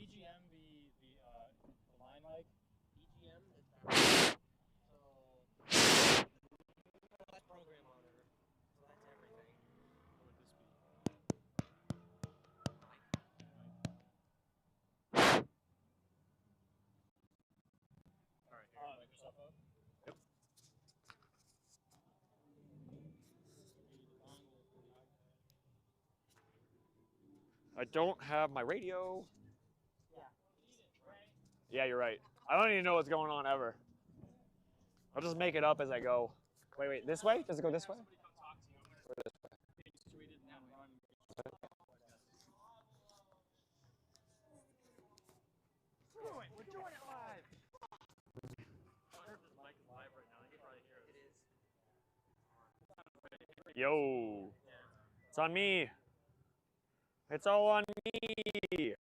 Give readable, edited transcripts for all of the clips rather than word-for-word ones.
EGM the line mic? EGM is backwards. So that's program monitor. So that's everything. What would this be? All right, here. Mic yourself up. Yep. I don't have my radio. Yeah, you're right. I don't even know what's going on ever. I'll just make it up as I go. Wait, this way? Does it go this way? Somebody come talk to you. Or this way? So we didn't have run. We're doing it live. I heard this mic is live right now. You can probably hear it. It is. Yo. It's on me. It's all on me.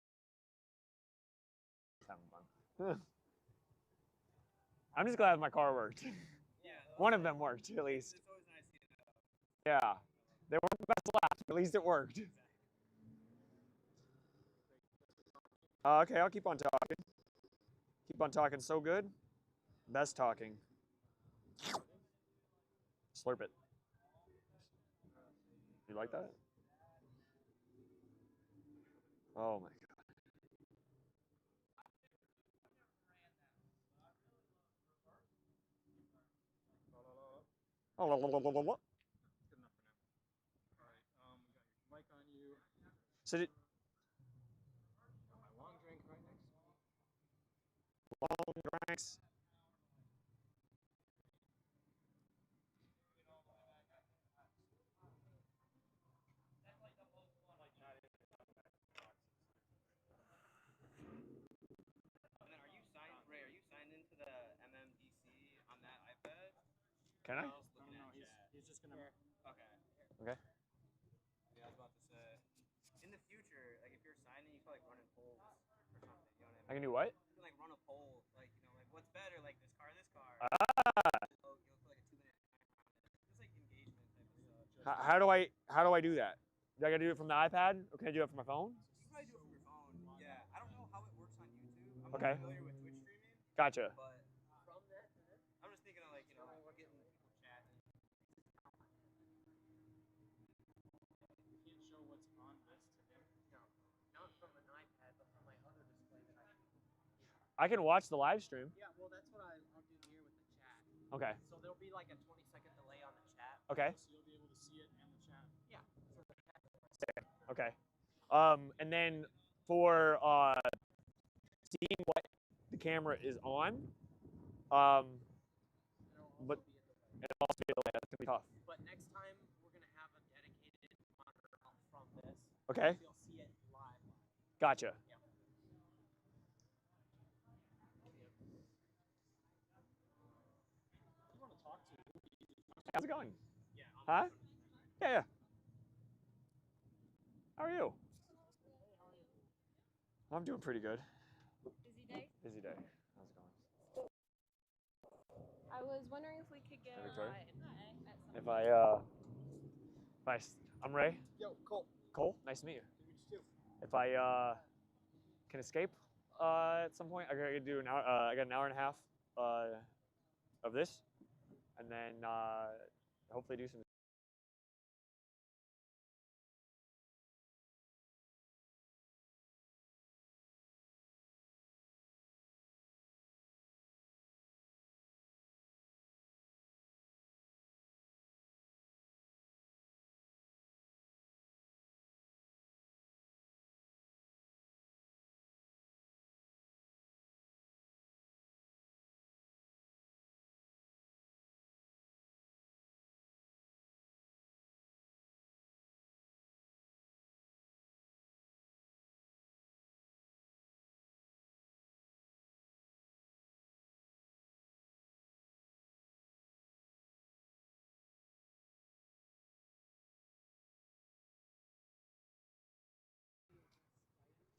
Having fun. I'm just glad my car worked. Yeah. One of them worked, at least. It's always nice to Yeah. They weren't the best laps, but at least it worked. Okay, I'll keep on talking. Keep on talking so good. Best talking. Slurp it. You like that? Oh my god. Oh, Good enough for now. All right. We got your mic on you. so did, Got my long drink right next to me. long drinks. And then are you signed, Ray? Are you signed into the MMDC on that iPad? Can I? No, he's just gonna. Okay. Okay. Yeah, I was about to say. In the future, like if you're signing, you can like run in polls or something. You know what I mean? I can do what? You can like run a poll, like like what's better, like this car, this car. Ah. You'll put like a 2-minute timer on it. Just like engagement type of stuff. How do I do that? Do I gotta do it from the iPad, or can I do it from my phone? You can probably do it from your phone. Yeah, I don't know how it works on YouTube. I'm Okay. not familiar with Twitch streaming. Gotcha. But from that to this, I'm just thinking of like getting people chatting. You can't show what's on this to him. No, not from an iPad, but from my other display that I can. I can watch the live stream. Yeah, well that's what I'll do here with the chat. Okay. So there'll be like a 20-second delay on the chat. Okay. So you'll be able to see it and the chat. Yeah. So the chat. Okay. And then for seeing what the camera is on, but it'll also be a delay. That's gonna be tough. But next time we're gonna have a dedicated monitor out from this. Okay. So you'll see it live. Gotcha. Yeah. You want to talk to? How's it going? Yeah. Huh? Yeah. How are you? I'm doing pretty good. Busy day? Busy day. How's it going? I was wondering if we could get Hey, Victoria. at some I'm Ray. Yo, Cole. Cole, nice to meet you. You too. If I can escape at some point, I gotta do an hour. I got an hour and a half of this, and then hopefully do some.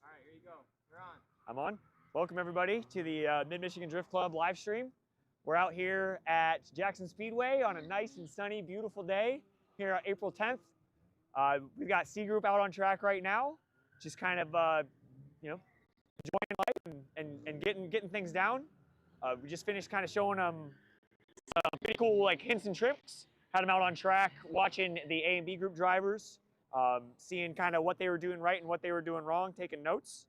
All right, here you go. You're on. I'm on. Welcome everybody to the Mid-Michigan Drift Club live stream. We're out here at Jackson Speedway on a nice and sunny, beautiful day here on April 10th. We've got C Group out on track right now, just kind of enjoying life and getting things down. We just finished kind of showing them pretty cool like hints and tricks. Had them out on track, watching the A and B group drivers, seeing kind of what they were doing right and what they were doing wrong, taking notes,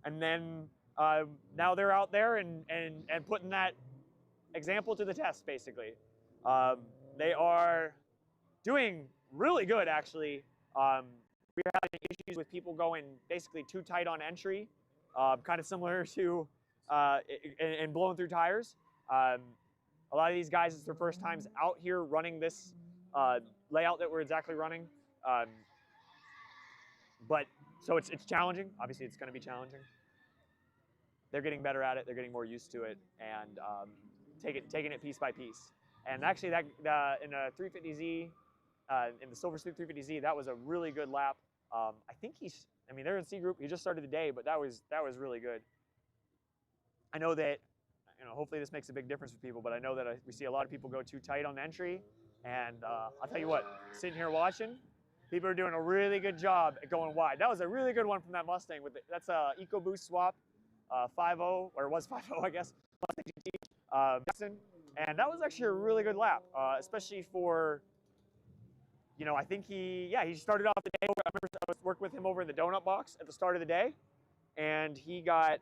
and then now they're out there and putting that example to the test, basically. They are doing really good, actually. We're having issues with people going basically too tight on entry, kind of similar to and blowing through tires. A lot of these guys, it's their first times out here running this layout that we're exactly running. But so it's challenging. Obviously, it's going to be challenging. They're getting better at it. They're getting more used to it, and taking it piece by piece. And actually, that in a 350Z, in the Silver Sleep 350Z, that was a really good lap. I think I mean, they're in C group. He just started the day, but that was really good. I know that, you know, hopefully this makes a big difference for people, but I know that we see a lot of people go too tight on the entry, and I'll tell you what, sitting here watching, people are doing a really good job at going wide. That was a really good one from that Mustang. That's a EcoBoost swap, 5.0, or it was 5.0, I guess, Mustang GT, and that was actually a really good lap, especially for, you know, I think he started off the day. I remember I was working with him over in the donut box at the start of the day, and he got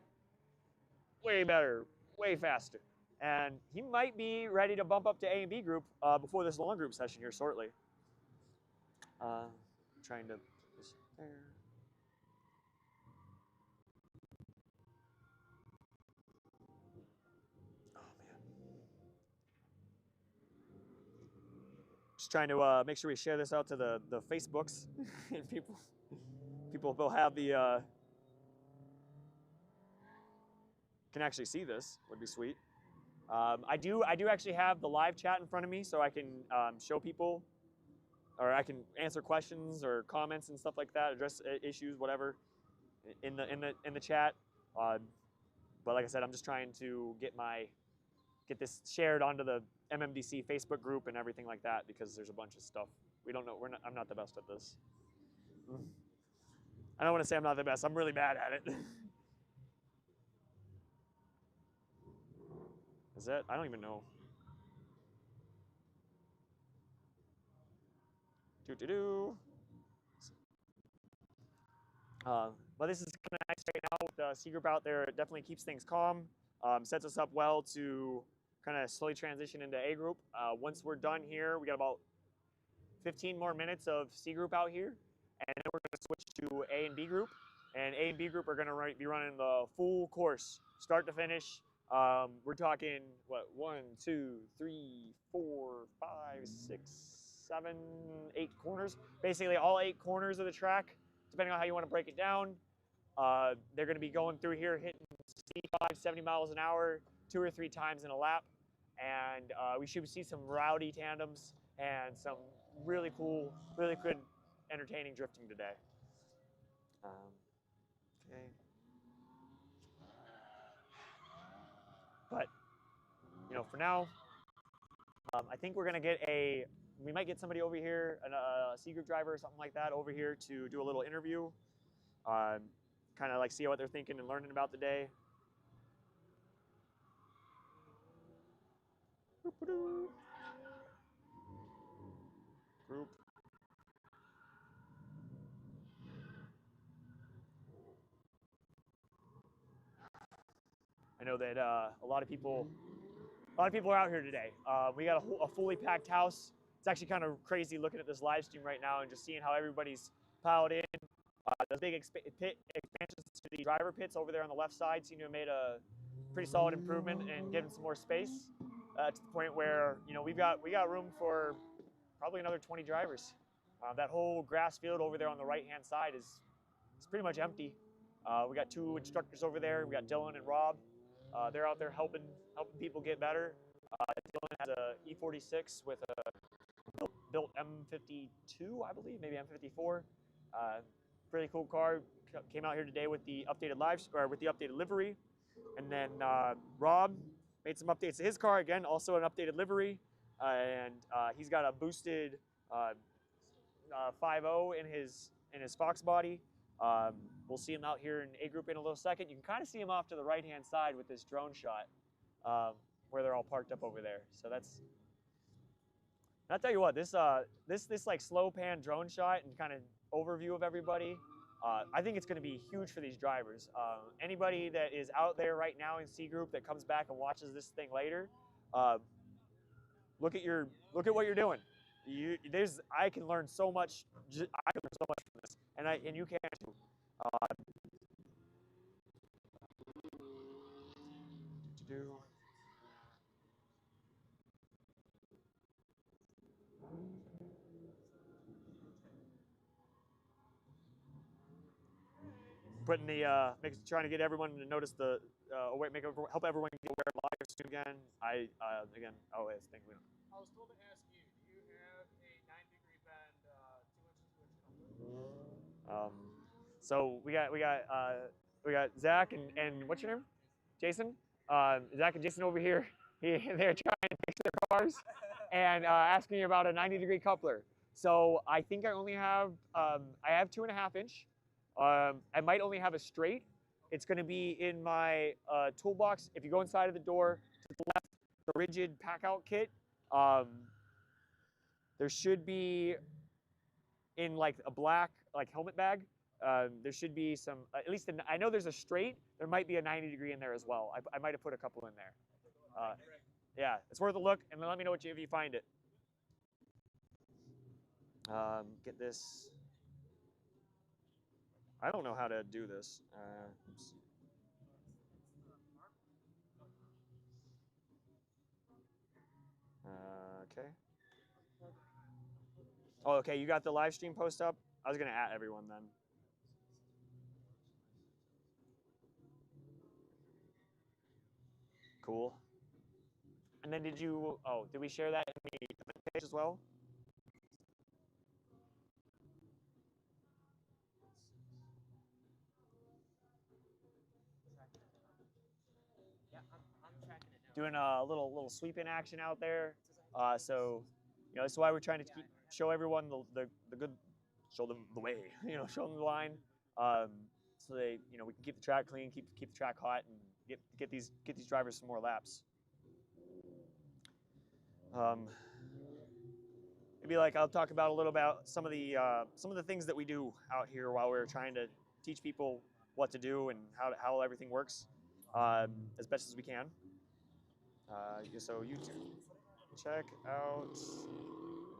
way better, way faster. And he might be ready to bump up to A and B group before this long group session here shortly. Trying to put this there. Oh man. Just trying to make sure we share this out to the Facebooks and people will have the can actually see this. Would be sweet. I do actually have the live chat in front of me, so I can show people, or I can answer questions or comments and stuff like that, address issues, whatever, in the chat. But like I said, I'm just trying to get this shared onto the MMDC Facebook group and everything like that, because there's a bunch of stuff we don't know. I'm not the best at this. I don't want to say I'm not the best. I'm really bad at it. Is that? I don't even know. But this is kind of nice right now with the C group out there. It definitely keeps things calm, sets us up well to kind of slowly transition into A group. Once we're done here, we got about 15 more minutes of C group out here, and then we're going to switch to A and B group. And A and B group are going to be running the full course, start to finish. We're talking, what, 1, 2, 3, 4, 5, 6, 7, 8 corners. Basically all 8 corners of the track, depending on how you want to break it down. They're going to be going through here, hitting 65, 70 miles an hour 2 or 3 times in a lap. And we should see some rowdy tandems and some really cool, really good, entertaining drifting today. Okay. But, you know, for now, I think we're going to we might get somebody over here, a C group driver or something like that over here to do a little interview, kind of like see what they're thinking and learning about the day. Group. I know that a lot of people are out here today. We got a fully packed house. It's actually kind of crazy looking at this live stream right now and just seeing how everybody's piled in. The big expansions to the driver pits over there on the left side seem to have made a pretty solid improvement and given some more space to the point where, you know, we got room for probably another 20 drivers. That whole grass field over there on the right-hand side is pretty much empty. We got 2 instructors over there. We got Dylan and Rob. They're out there helping people get better. Dylan has a E46 with a built M52, I believe, maybe M54. Pretty cool car. Came out here today with the updated livery, and then Rob made some updates to his car again, also an updated livery, and he's got a boosted 5.0 in his Fox body. We'll see him out here in A group in a little second. You can kind of see him off to the right-hand side with this drone shot, where they're all parked up over there. So that's. And I'll tell you what, this like slow pan drone shot and kind of overview of everybody. I think it's going to be huge for these drivers. Anybody that is out there right now in C group that comes back and watches this thing later, look at what you're doing. I can learn so much. I can learn so much from this, and you can too. Putting the trying to get everyone to notice the help everyone get aware of live stream again. Again, oh, yes, thank you. I was told to ask you, do you have a 9-degree bend 2-inch switch coupler? So we got Zach and what's your name? Jason. Zach and Jason over here. They're trying to fix their cars and asking me about a 90-degree coupler. So I think I only have I have 2.5-inch. I might only have a straight. It's going to be in my toolbox. If you go inside of the door to the left, the rigid pack-out kit, there should be in like a black helmet bag. There should be some, at least I know there's a straight. There might be a 90-degree in there as well. I might have put a couple in there. Yeah, it's worth a look, and then let me know if you find it. Get this. I don't know how to do this. Oops. Okay. Oh, okay, you got the live stream post up? I was going to @, everyone then. Cool. And then did we share that in the page as well? Doing a little sweep in action out there. So, that's why we're trying to show everyone the good, show them the way, show them the line, so they, we can keep the track clean, keep the track hot, and get these drivers some more laps. Maybe I'll talk about a little about some of the things that we do out here while we're trying to teach people what to do and how everything works, as best as we can. So YouTube, check out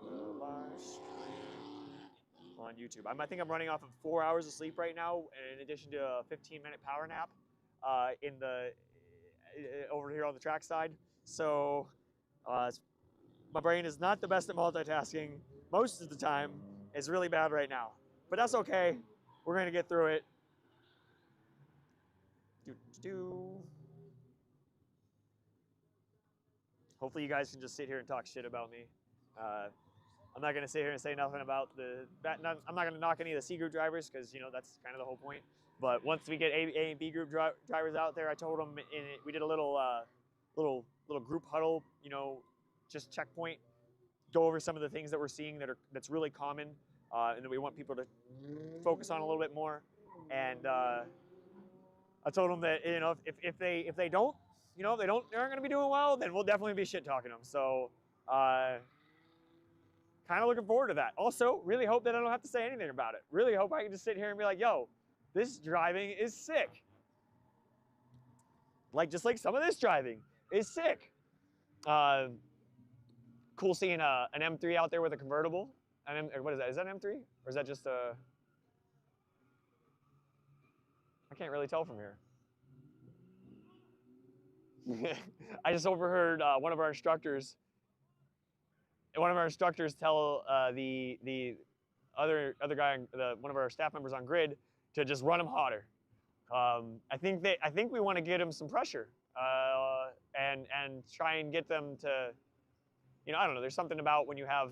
the live stream on YouTube. I think I'm running off of 4 hours of sleep right now, in addition to a 15-minute power nap over here on the track side. So my brain is not the best at multitasking most of the time. It's really bad right now, but that's okay. We're gonna get through it. Hopefully you guys can just sit here and talk shit about me. I'm not going to sit here and say nothing about I'm not going to knock any of the C group drivers because, that's kind of the whole point. But once we get A and B group drivers out there, I told them we did a little group huddle, just checkpoint, go over some of the things that we're seeing that's really common, and that we want people to focus on a little bit more. And I told them that if they don't, they aren't going to be doing well, then we'll definitely be shit talking them. So, kind of looking forward to that. Also, really hope that I don't have to say anything about it. Really hope I can just sit here and be like, yo, this driving is sick. Just like some of this driving is sick. Cool seeing an M3 out there with a convertible. What is that? Is that an M3? Or is that just a... I can't really tell from here. I just overheard one of our instructors tell the other guy, one of our staff members on grid, to just run him hotter. I think we want to get him some pressure and try and get them to, I don't know. There's something about when you have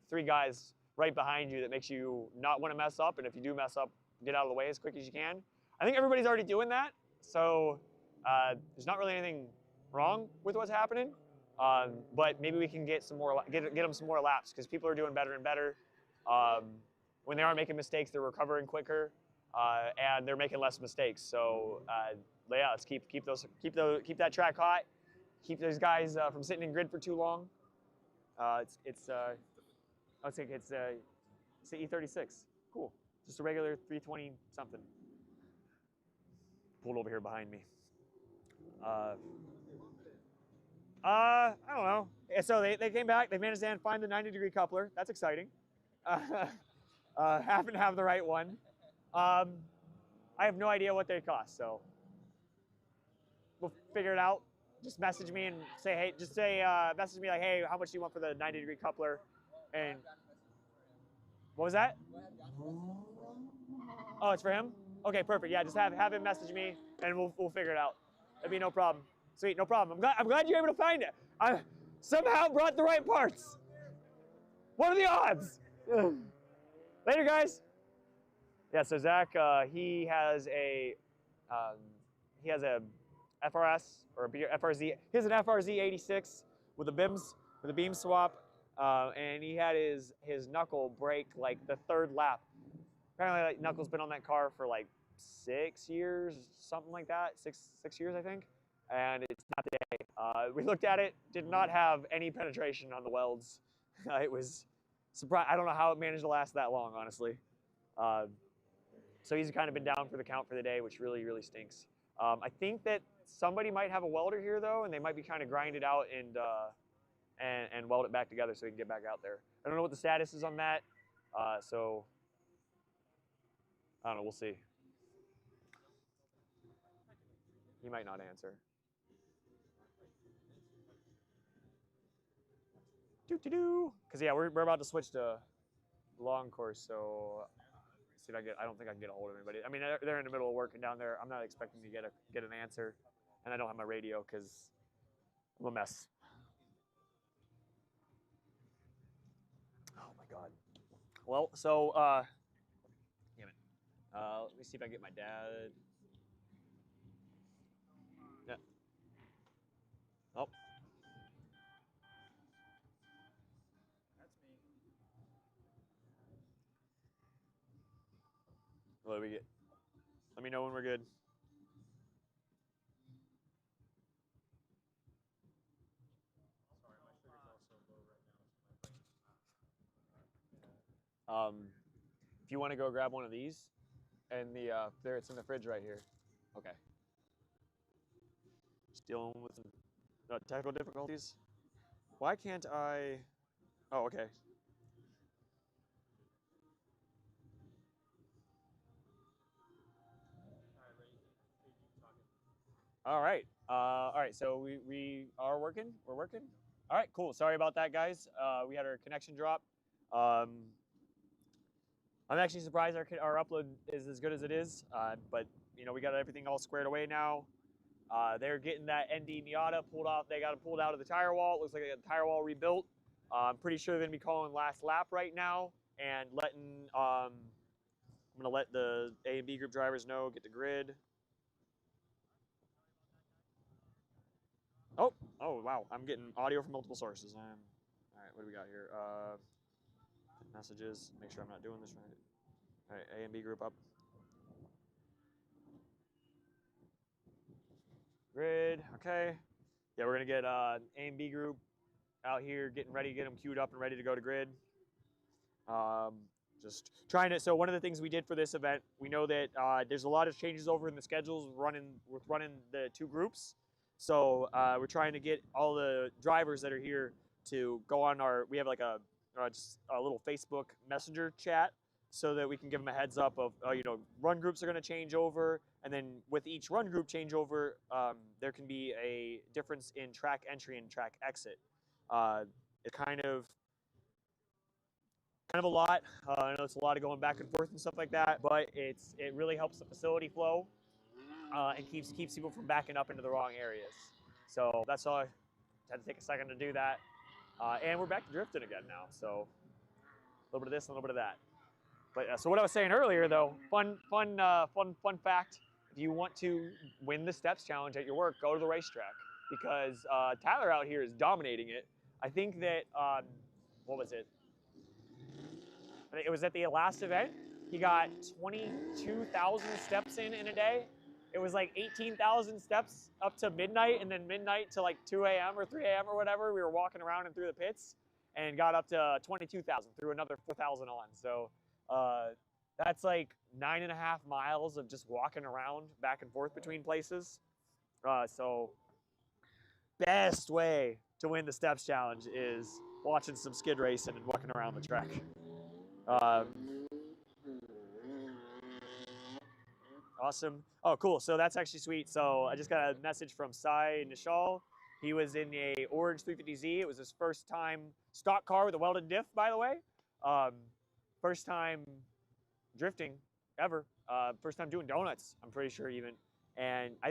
3 guys right behind you that makes you not want to mess up, and if you do mess up, get out of the way as quick as you can. I think everybody's already doing that, so there's not really anything wrong with what's happening, but maybe we can get them some more laps because people are doing better and better. When they are making mistakes, they're recovering quicker. and they're making less mistakes. So yeah, let's keep that track hot. Keep those guys from sitting in grid for too long. I would say it's the E36. Cool. Just a regular 320 something. Pulled over here behind me. I don't know. So they came back. They managed to find the 90-degree coupler. That's exciting. Happen to have the right one. I have no idea what they cost, so we'll figure it out. Just message me and say, hey, message me like, hey, how much do you want for the 90-degree coupler? And what was that? Oh, it's for him? Okay, perfect. Yeah, just have him message me, and we'll figure it out. That'd be no problem. Sweet, no problem. I'm glad you're able to find it. I somehow brought the right parts. What are the odds? Later, guys. Yeah, so Zach, he has a FRS or a FRZ. He has an FRZ 86 with a beam swap, and he had his knuckle break like the third lap. Apparently, like, Knuckle's been on that car for like 6 years, something like that. Six years, I think. And it's not the day. We looked at it, did not have any penetration on the welds. It was surprised. I don't know how it managed to last that long, honestly. So he's kind of been down for the count for the day, which really, really stinks. I think that somebody might have a welder here though, and they might be trying to grind it out and weld it back together so we can get back out there. I don't know what the status is on that, so I don't know. We'll see. He might not answer. Because yeah, we're about to switch to long course, so see if I don't think I can get a hold of anybody. I mean, they're in the middle of working down there. I'm not expecting to get an answer, and I don't have my radio because I'm a mess. Oh my God. Well, so damn it. Let me see if I can get my dad. Yeah. Oh. What do we get? Let me know when we're good. If you want to go grab one of these, and it's in the fridge right here. Okay. Just dealing with some technical difficulties. Why can't I? Oh, okay. All right. All right. So we are working. We're working. All right. Cool. Sorry about that, guys. We had our connection drop. I'm actually surprised our upload is as good as it is. But you know, we got everything all squared away now. They're getting that ND Miata pulled off. They got it pulled out of the tire wall. It looks like they got the tire wall rebuilt. I'm pretty sure they're gonna be calling last lap right now and letting. I'm gonna let the A and B group drivers know. Get the grid. Oh, wow. I'm getting audio from multiple sources. All right, what do we got here? Messages. Make sure I'm not doing this right. All right, A and B group up. Grid, okay. Yeah, we're gonna get A and B group out here getting ready, get them queued up and ready to go to grid. Just trying to, so one of the things we did for this event, we know that there's a lot of changes over in the schedules with running the two groups. So we're trying to get all the drivers that are here to go on we have like just a little Facebook Messenger chat so that we can give them a heads up of, you know, run groups are going to change over. And then with each run group changeover, there can be a difference in track entry and track exit. It's kind of a lot. I know it's a lot of going back and forth and stuff like that, but it really helps the facility flow. And keeps people from backing up into the wrong areas. So that's all. I had to take a second to do that. And we're back to drifting again now. So a little bit of this, a little bit of that. But so what I was saying earlier, though, fun fact: if you want to win the steps challenge at your work, go to the racetrack because Tyler out here is dominating it. I think that what was it? I think it was at the last event. he got 22,000 steps in a day. It was like 18,000 steps up to midnight, and then midnight to like 2 a.m. or 3 a.m. or whatever. We were walking around and through the pits, and got up to 22,000 through another 4,000 on. So that's like 9.5 miles of just walking around back and forth between places. So best way to win the steps challenge is watching some skid racing and walking around the track. Awesome. Oh, cool. So that's actually sweet. So I just got a message from Sai Nishal. He was in a orange 350Z. It was his first time stock car with a welded diff, by the way. First time drifting ever. First time doing donuts, I'm pretty sure even. And I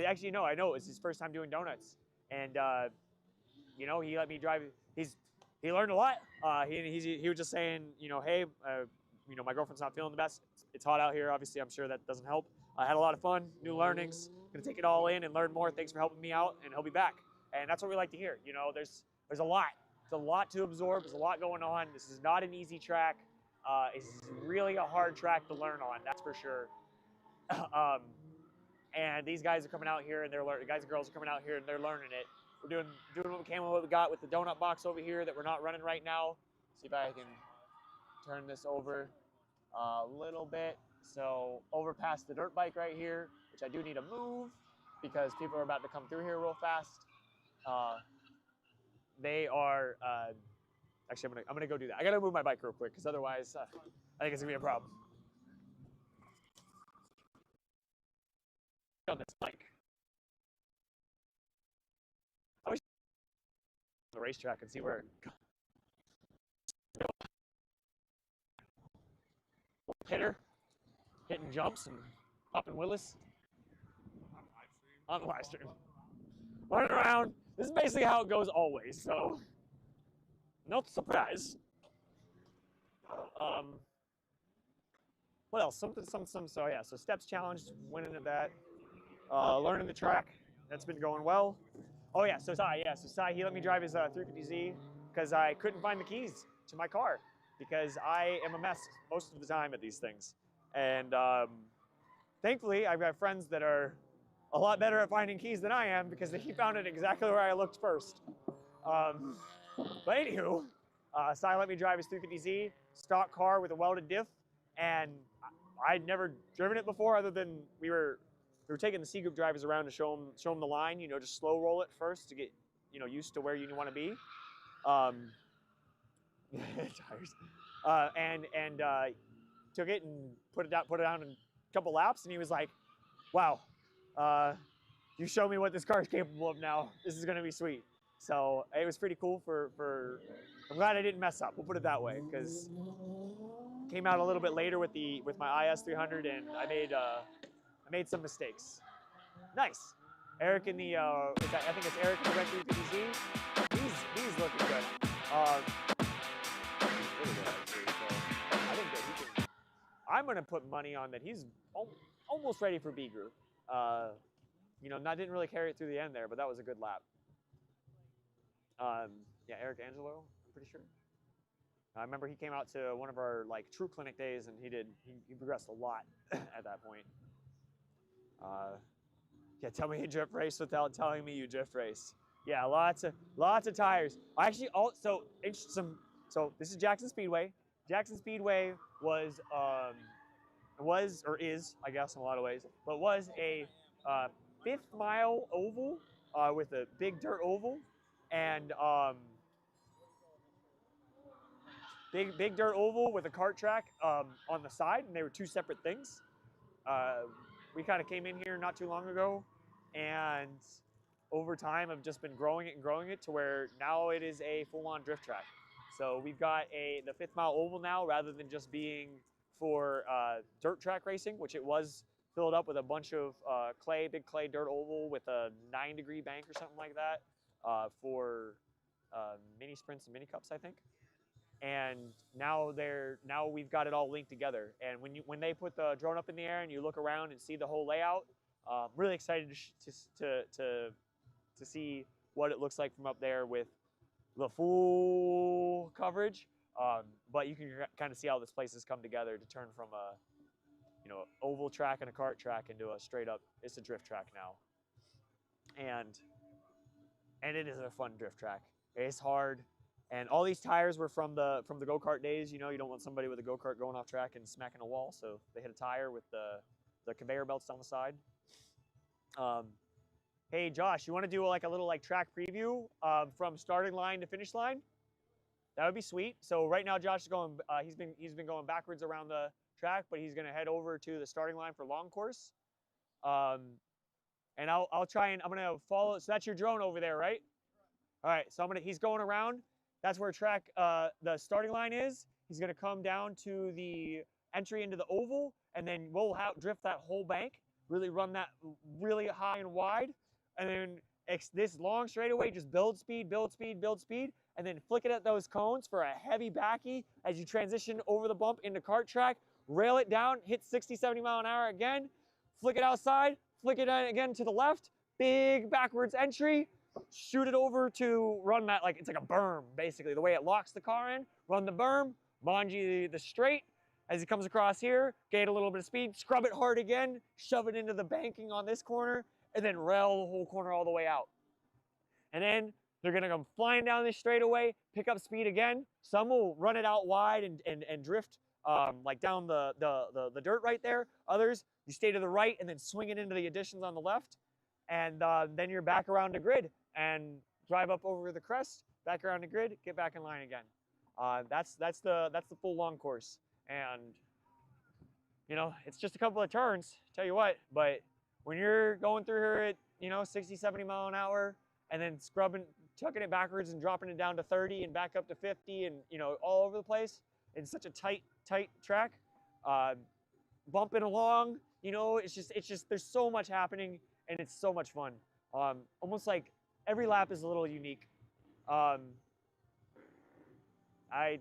know it was his first time doing donuts. And you know, he let me drive. He learned a lot. He was just saying, you know, hey, you know, my girlfriend's not feeling the best. It's hot out here. Obviously, I'm sure that doesn't help. I had a lot of fun, new learnings. Gonna take it all in and learn more. Thanks for helping me out, and he'll be back. And that's what we like to hear. You know, there's a lot. There's a lot to absorb. There's a lot going on. This is not an easy track. It's really a hard track to learn on. That's for sure. And these guys are coming out here, and they're learning. Guys and girls are coming out here, and they're learning it. We're doing what we can with what we got with the donut box over here that we're not running right now. See if I can turn this over a little bit. So over past the dirt bike right here, which I do need to move because people are about to come through here real fast. They are actually I'm gonna go do that. I gotta move my bike real quick because otherwise I think it's gonna be a problem. On this bike, I wish the racetrack and see where it goes. Hitter, hitting jumps and popping Willis on the live stream. Running around. This is basically how it goes always, so no surprise. What else? So yeah, so steps challenge, winning at that. Learning the track, that's been going well. Oh yeah, so Sai, he let me drive his 350Z because I couldn't find the keys to my car because I am a mess most of the time at these things. And thankfully, I've got friends that are a lot better at finding keys than I am because he found it exactly where I looked first. But anywho, Sai let me drive his 350Z, stock car with a welded diff, and I'd never driven it before other than we were taking the C group drivers around to show them the line, you know, just slow roll it first to get, you know, used to where you want to be. Tires. And took it and put it down in a couple laps, and he was like, "Wow, you show me what this car is capable of now. This is gonna be sweet." So it was pretty cool. I'm glad I didn't mess up. We'll put it that way, because came out a little bit later with my IS 300, and I made some mistakes. Nice. Eric in the I think it's Eric in the Red 350Z. He's looking good. Really good actually. So I think that he can. I'm gonna put money on that he's almost ready for B group. You know, didn't really carry it through the end there, but that was a good lap. Yeah, Eric Angelo, I'm pretty sure. I remember he came out to one of our like True Clinic days, and he progressed a lot at that point. Yeah, tell me you drift race without telling me you drift race. Yeah, lots of tires. So this is Jackson Speedway. Jackson Speedway was or is, I guess in a lot of ways, but was a 5th mile oval with a big dirt oval, and big dirt oval with a kart track on the side, and they were two separate things. We kind of came in here not too long ago, and over time have just been growing it to where now it is a full-on drift track. So we've got the 5th mile oval now, rather than just being for dirt track racing, which it was filled up with a bunch of big clay dirt oval with a 9-degree bank or something like that for mini sprints and mini cups, I think. And now we've got it all linked together. And when they put the drone up in the air and you look around and see the whole layout, I'm really excited to see what it looks like from up there with the full coverage. But you can kind of see how this place has come together to turn from you know, oval track and a kart track into a straight up, it's a drift track now. And it is a fun drift track. It's hard. And all these tires were from the go-kart days. You know, you don't want somebody with a go-kart going off track and smacking a wall, so they hit a tire with the conveyor belts down the side. Hey Josh, you want to do like a little like track preview from starting line to finish line? That would be sweet. So right now Josh is going. He's been going backwards around the track, but he's going to head over to the starting line for long course. And I'll try and I'm going to follow. So that's your drone over there, right? All right. So he's going around. That's where the starting line is. He's going to come down to the entry into the oval, and then we'll drift that whole bank. Really run that really high and wide, and then this long straightaway, just build speed, build speed, build speed, and then flick it at those cones for a heavy backy as you transition over the bump into kart track, rail it down, hit 60, 70 mile an hour again, flick it outside, flick it again to the left, big backwards entry, shoot it over to run that, like it's like a berm, basically, the way it locks the car in, run the berm, bungee the straight, as he comes across here, gain a little bit of speed, scrub it hard again, shove it into the banking on this corner, and then rail the whole corner all the way out. And then they're gonna come flying down this straightaway, pick up speed again. Some will run it out wide and drift like down the dirt right there. Others, you stay to the right and then swing it into the additions on the left. And then you're back around the grid and drive up over the crest, back around the grid, get back in line again. That's the full long course. And, you know, it's just a couple of turns, tell you what, but when you're going through here at, you know, 60, 70 mile an hour and then tucking it backwards and dropping it down to 30 and back up to 50 and, you know, all over the place, it's such a tight track, bumping along, you know, it's just, there's so much happening and it's so much fun. Almost like every lap is a little unique. I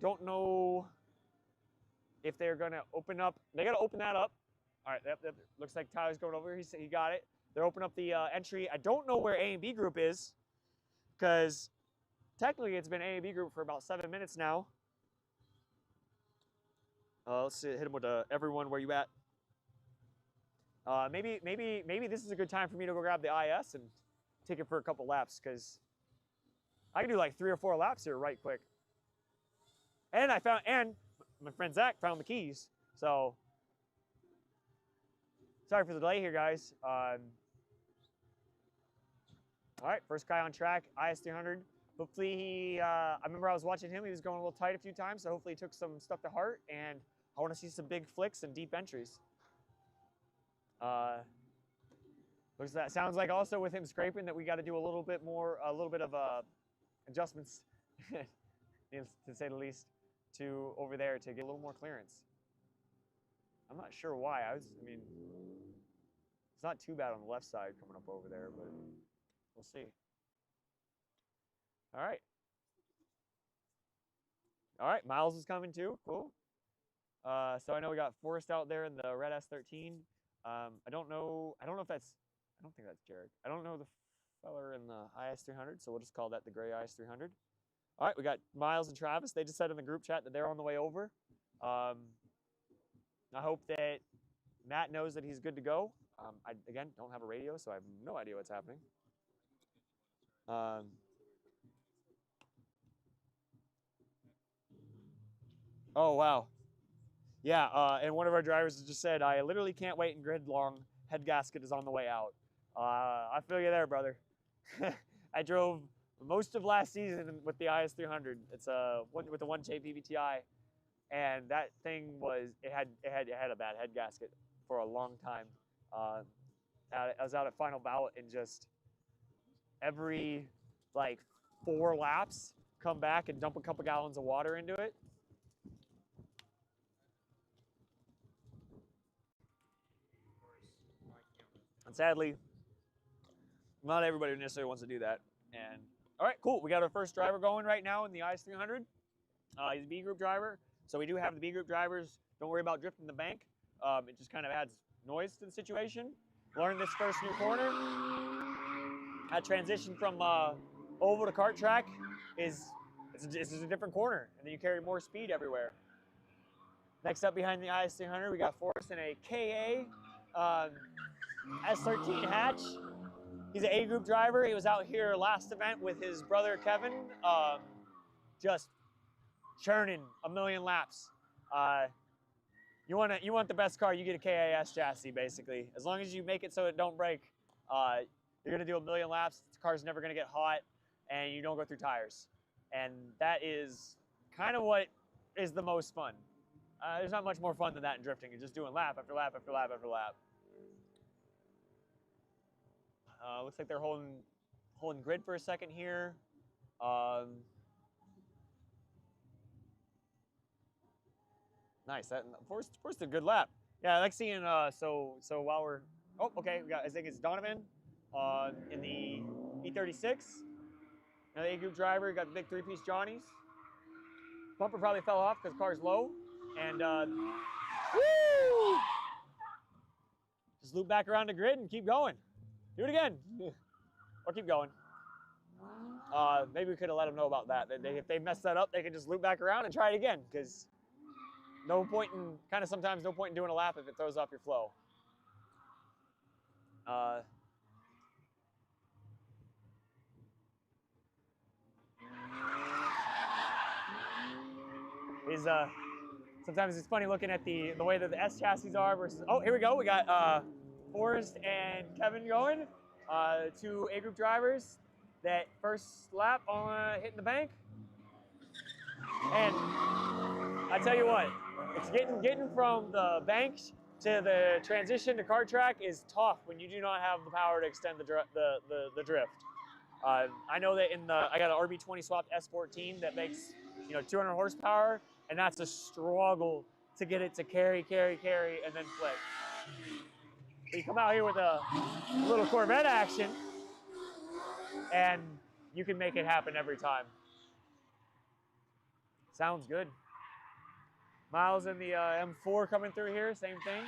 don't know if they're gonna open up, they gotta open that up. All right, that looks like Tyler's going over. He got it. They're opening up the entry. I don't know where A and B group is, because technically it's been A and B group for about 7 minutes now. Let's see, hit him with everyone. Where you at? Maybe this is a good time for me to go grab the IS and take it for a couple laps, because I can do like 3 or 4 laps here right quick. And my friend Zach found the keys, so sorry for the delay here, guys. All right, first guy on track, IS300. Hopefully I remember I was watching him, he was going a little tight a few times, so hopefully he took some stuff to heart, and I want to see some big flicks and deep entries. Looks that sounds like also with him scraping that we got to do a little bit of adjustments, to say the least, to over there to get a little more clearance. I'm not sure why. I mean, it's not too bad on the left side coming up over there, but we'll see. All right. All right, Miles is coming too. Cool. So I know we got Forrest out there in the red S13. I don't think that's Jared. I don't know the feller in the IS300, so we'll just call that the gray IS300. All right, we got Miles and Travis. They just said in the group chat that they're on the way over. I hope that Matt knows that he's good to go. I, again, don't have a radio, so I have no idea what's happening. Oh, wow. Yeah, and one of our drivers just said, I literally can't wait in grid long. Head gasket is on the way out. I feel you there, brother. I drove most of last season with the IS300. It's with the 1J PBTI, and that thing it had a bad head gasket for a long time. I was out at final ballot, and just every like 4 laps, come back and dump a couple gallons of water into it. And sadly, not everybody necessarily wants to do that. And all right, cool. We got our first driver going right now in the IS300. He's a B group driver. So we do have the B group drivers. Don't worry about drifting the bank. It just kind of adds noise to the situation. Learn this first new corner. That transition from oval to kart track is a different corner, and then you carry more speed everywhere. Next up behind the IS300, we got Forrest in a KA S13 hatch. He's an A group driver. He was out here last event with his brother Kevin, just churning a million laps. You want the best car, you get a KAS chassis basically. As long as you make it so it don't break, you're gonna do a million laps. The car's never gonna get hot, and you don't go through tires. And that is kind of what is the most fun. There's not much more fun than that in drifting. You're just doing lap after lap after lap after lap. Looks like they're holding grid for a second here. Nice. That Forrest a good lap. Yeah, I like seeing. So while we're okay, we got, I think it's Donovan in the E36. Another A group driver. Got the big 3-piece Johnnies. Bumper probably fell off because car's low, and woo! Just loop back around the grid and keep going. Do it again, or keep going. Maybe we could have let them know about that. If they messed that up, they could just loop back around and try it again, because no point in sometimes no point in doing a lap if it throws off your flow. Sometimes it's funny looking at the way that the S chassis are versus. Oh, here we go. We got Forrest and Kevin going. Two A group drivers. That first lap on hitting the bank. And I tell you what, it's getting from the banks to the transition to kart track is tough when you do not have the power to extend the drift. I know that I got an RB20 swapped S14 that makes 200 horsepower, and that's a struggle to get it to carry, and then flick. But you come out here with a little Corvette action, and you can make it happen every time. Sounds good. Miles in the M4 coming through here, same thing.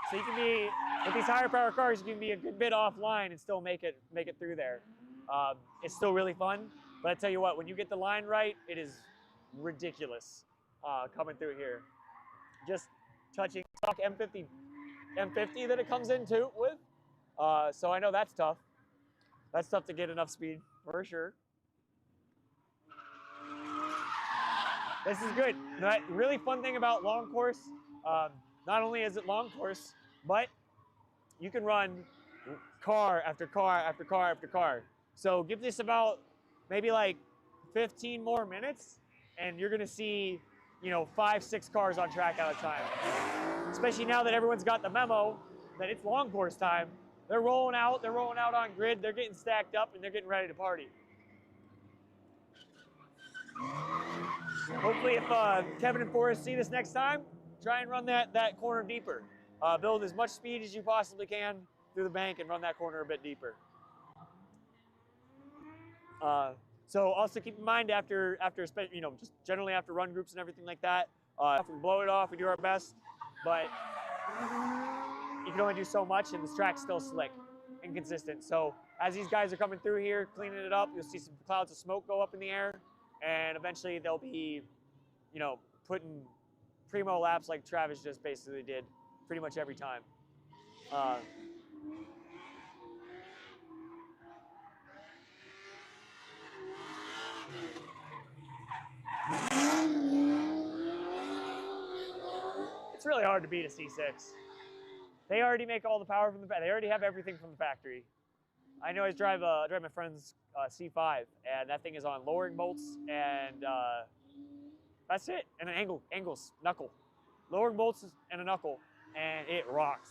So you can be, with these higher power cars, you can be a good bit offline and still make it through there. It's still really fun, but I tell you what, when you get the line right, it is ridiculous coming through here. Just touching stock M50 that it comes in too with. So I know that's tough. That's tough to get enough speed for sure. This is good. The really fun thing about long course, not only is it long course, but you can run car after car after car after car. So give this about maybe like 15 more minutes, and you're gonna see 5, 6 cars on track at a time. Especially now that everyone's got the memo that it's long course time. They're rolling out on grid, they're getting stacked up, and they're getting ready to party. Hopefully if Kevin and Forrest see this next time, try and run that corner deeper. Build as much speed as you possibly can through the bank and run that corner a bit deeper. So also keep in mind after just generally after run groups and everything like that, if we blow it off, we do our best, but you can only do so much, and this track's still slick and consistent. So as these guys are coming through here, cleaning it up, you'll see some clouds of smoke go up in the air, and eventually they'll be, putting primo laps like Travis just basically did pretty much every time. It's really hard to beat a C6. They already make all the power from the factory. They already have everything from the factory. I know I drive my friend's C5, and that thing is on lowering bolts, and that's it. And an angles, knuckle. Lowering bolts and a knuckle, and it rocks.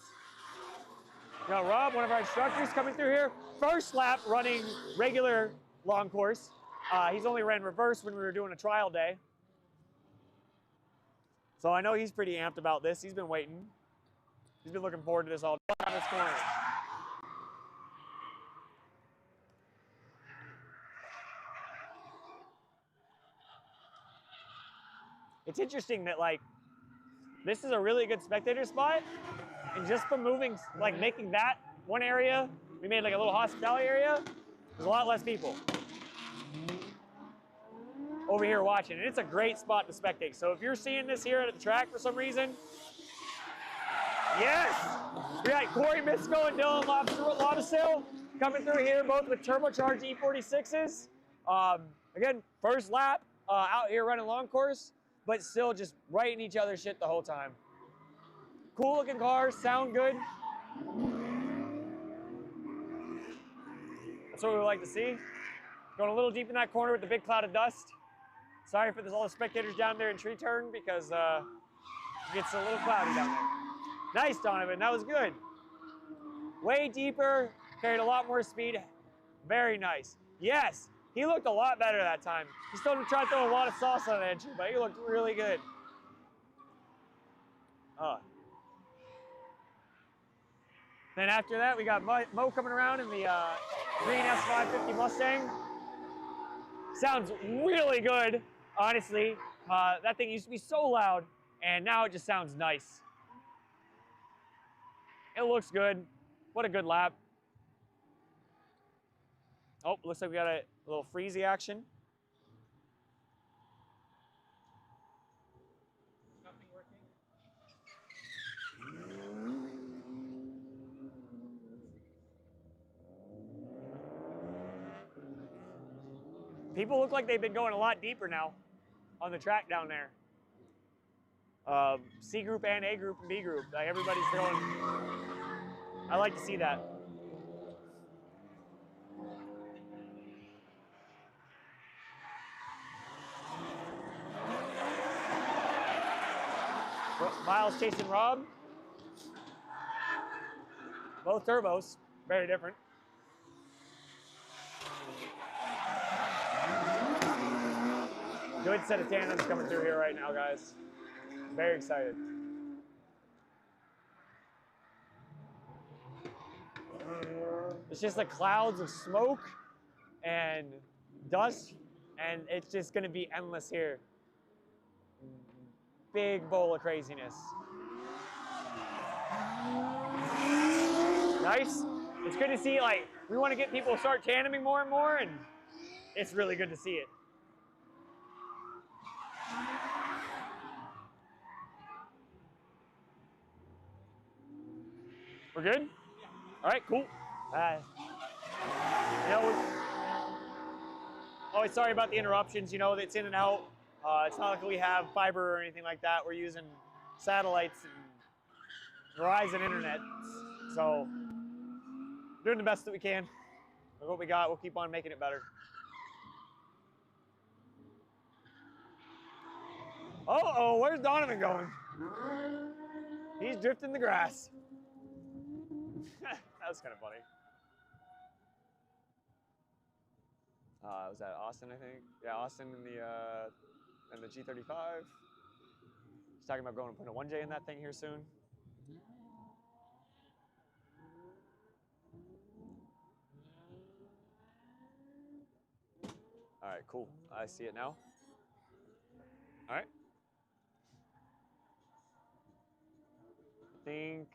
Rob, one of our instructors coming through here, first lap running regular long course. He's only ran reverse when we were doing a trial day. So I know he's pretty amped about this. He's been waiting. He's been looking forward to this all day on this corner. It's interesting that this is a really good spectator spot, and just from moving, making that one area, we made a little hospitality area, there's a lot less people. over here watching. And it's a great spot to spectate. So if you're seeing this here at the track for some reason, yes! We got Corey Misco and Dylan Lobsail coming through here, both with turbocharged E46s. Again, first lap out here running long course, but still just right in each other's shit the whole time. Cool looking cars, sound good. That's what we like to see. Going a little deep in that corner with the big cloud of dust. Sorry for all the spectators down there in tree turn because it gets a little cloudy down there. Nice, Donovan, that was good. Way deeper, carried a lot more speed. Very nice. Yes, he looked a lot better that time. He still tried to throw a lot of sauce on the entry, but he looked really good. Then after that, we got Mo coming around in the green S550 Mustang. Sounds really good, honestly. That thing used to be so loud, and now it just sounds nice. It looks good. What a good lap. Oh, looks like we got a little freezy action. Nothing working. People look like they've been going a lot deeper now on the track down there. C group and A group and B group. Like everybody's going. I like to see that. Miles chasing Rob. Both turbos, very different. Good set of tandems coming through here right now, guys. Very excited. It's just like clouds of smoke and dust, and it's just gonna be endless here. Big bowl of craziness. Nice. It's good to see, like, we want to get people to start tandeming more and more, and it's really good to see it. We're good? All right, cool. You know, always sorry about the interruptions. You know, it's in and out. It's not like we have fiber or anything like that. We're using satellites and Verizon internet. So, doing the best that we can. With what we got, we'll keep on making it better. Uh-oh, where's Donovan going? He's drifting the grass. That was kind of funny. Was that Austin, I think? Yeah, Austin in the G35. He's talking about going and putting a 1J in that thing here soon. All right, cool. I see it now. All right. I think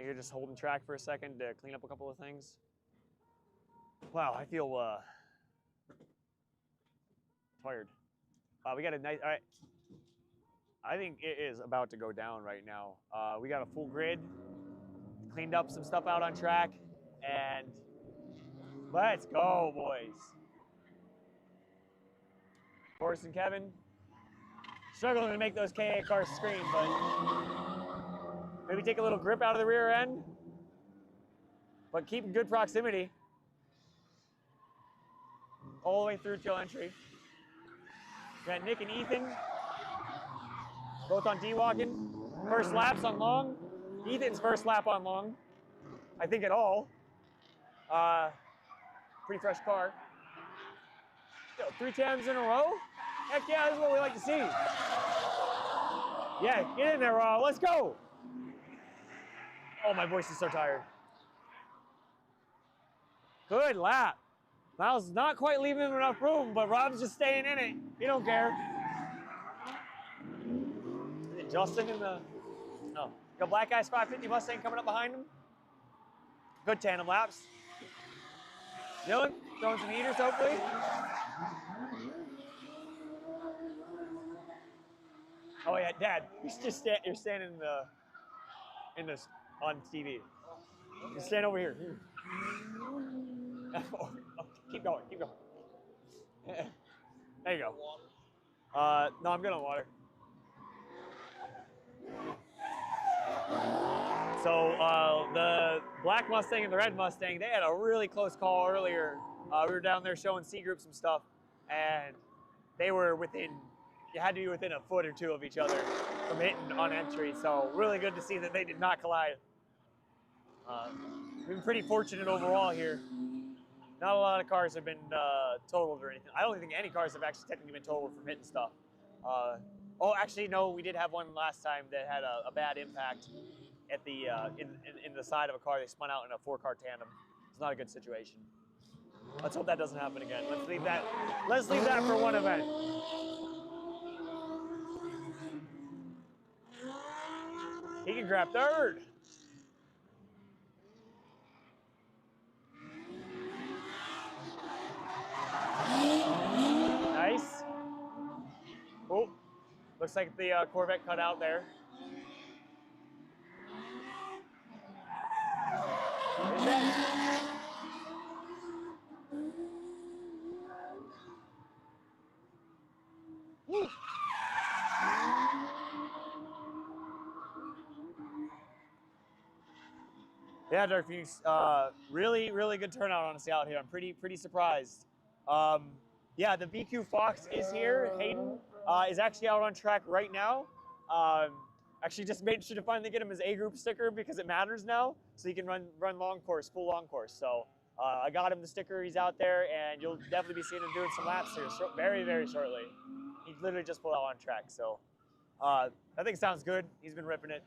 you're just holding track for a second to clean up a couple of things. Wow, I feel tired. We got a nice, all right. I think it is about to go down right now. We got a full grid, cleaned up some stuff out on track, and let's go, boys. Forrest and Kevin, struggling to make those KA cars scream, but maybe take a little grip out of the rear end, but keep in good proximity all the way through till entry. We got Nick and Ethan, both on D-Walking. First laps on long. Ethan's first lap on long, I think at all. Pretty fresh car. Yo, 3 times in a row? Heck yeah, this is what we like to see. Yeah, get in there, Rob. Let's go. Oh, my voice is so tired. Good lap. Miles not quite leaving him enough room, but Rob's just staying in it. He don't care. Is it Justin in the... No. Got Black Guy's 550 Mustang coming up behind him. Good tandem laps. Dylan, throwing some heaters, hopefully. Oh yeah, Dad, you're standing on TV. You stand over here. Oh, keep going. There you go. No, I'm good on water. So the black Mustang and the red Mustang, they had a really close call earlier. We were down there showing C Group some stuff, and they were you had to be within a foot or two of each other from hitting on entry. So really good to see that they did not collide. We've been pretty fortunate overall here. Not a lot of cars have been totaled or anything. I don't think any cars have actually technically been totaled from hitting stuff. Oh, actually, no, we did have one last time that had a bad impact at the in the side of a car. They spun out in a 4-car tandem. It's not a good situation. Let's hope that doesn't happen again. Let's leave that for one event. He can grab third. Nice. Oh, looks like the Corvette cut out there. Is that? Woo. Yeah, Dark Phoenix, really good turnout honestly out here. I'm pretty surprised. Yeah, the BQ Fox is here. Hayden is actually out on track right now. Actually just made sure to finally get him his A group sticker because it matters now, so he can run long course, full long course. So I got him the sticker. He's out there, and you'll definitely be seeing him doing some laps here very shortly. He literally just pulled out on track. So I think it sounds good. He's been ripping it.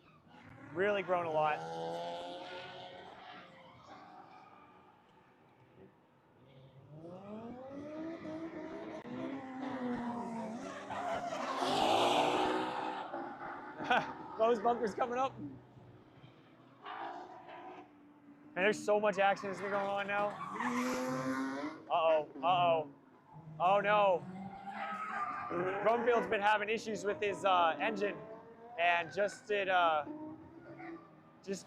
Really grown a lot. Those bumpers coming up. And there's so much action that's been going on now. Oh no. Brumfield's been having issues with his engine, and just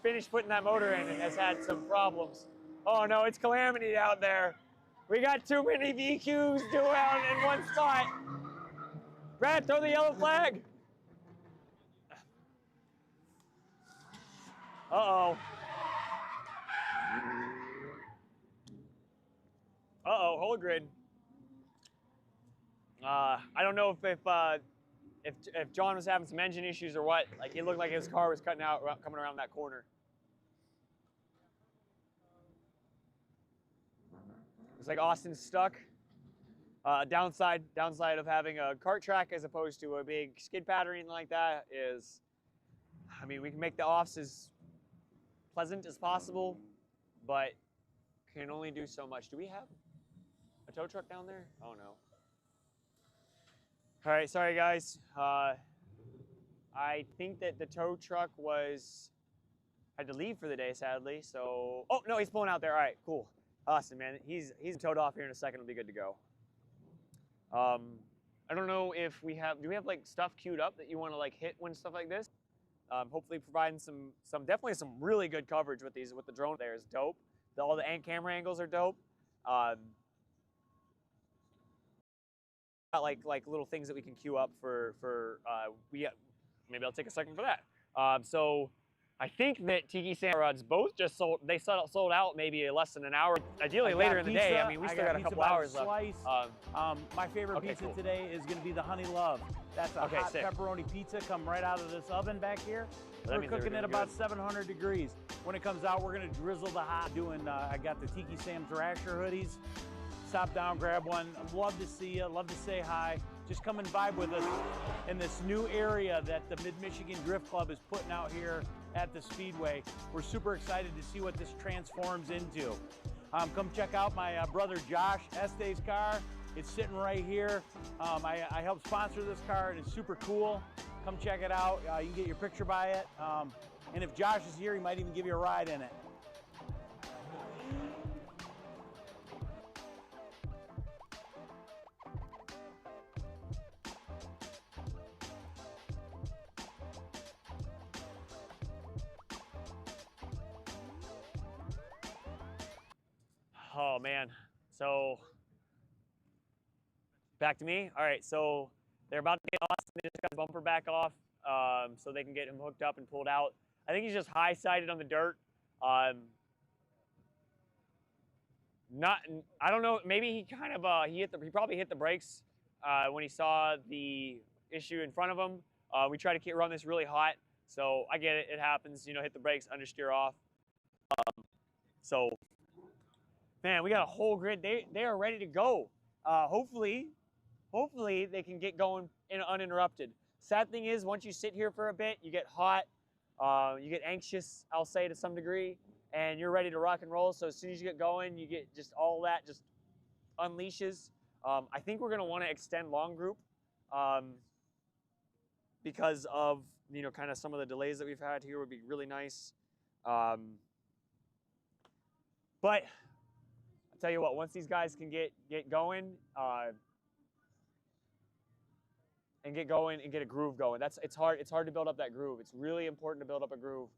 finished putting that motor in and has had some problems. Oh no, it's calamity out there. We got too many VQs down in one spot. Brad, throw the yellow flag. Uh-oh. Uh-oh, whole grid. I don't know if John was having some engine issues or what. Like, it looked like his car was cutting out coming around that corner. It's like Austin's stuck. Downside of having a kart track as opposed to a big skid pattern like that is, I mean, we can make the offs as pleasant as possible, but can only do so much. Do we have a tow truck down there? Oh no. All right, sorry guys. I think that the tow truck had to leave for the day, sadly. So, oh no, he's pulling out there. All right, cool. Awesome, man. He's towed off here in a second. It'll be good to go. I don't know if do we have like stuff queued up that you want to like hit when stuff like this? Hopefully providing definitely some really good coverage with the drone there is dope. All the camera angles are dope. Like little things that we can queue up for maybe I'll take a second for that. So I think that Tiki Sam rods both just sold out maybe less than an hour. Ideally later in the day. I mean, we still got a couple hours left. My favorite pizza today is going to be the Honey Love. That's a hot pepperoni pizza come right out of this oven back here. We're cooking it about 700 degrees. When it comes out, we're going to drizzle the hot. I got the Tiki Sam Thrasher hoodies. Stop down, grab one. I'd love to see you. Love to say hi. Just come and vibe with us in this new area that the Mid-Michigan Drift Club is putting out here at the Speedway. We're super excited to see what this transforms into. Come check out my brother Josh Este's car. It's sitting right here. I helped sponsor this car, and it's super cool. Come check it out. You can get your picture by it. And if Josh is here, he might even give you a ride in it. Oh man. So back to me. All right. So they're about to get Austin. They just got the bumper back off, so they can get him hooked up and pulled out. I think he's just high-sided on the dirt. I don't know. Maybe he kind of he probably hit the brakes when he saw the issue in front of him. We try to run this really hot, so I get it. It happens. You know, hit the brakes, understeer off. So, man, we got a whole grid. They are ready to go. Hopefully they can get going uninterrupted. Sad thing is, once you sit here for a bit, you get hot, you get anxious, I'll say to some degree, and you're ready to rock and roll. So as soon as you get going, you get just all that just unleashes. I think we're gonna want to extend long group because of, you know, kind of some of the delays that we've had here would be really nice. But I'll tell you what, once these guys can get going and get a groove going, it's hard to build up that groove. It's really important to build up a groove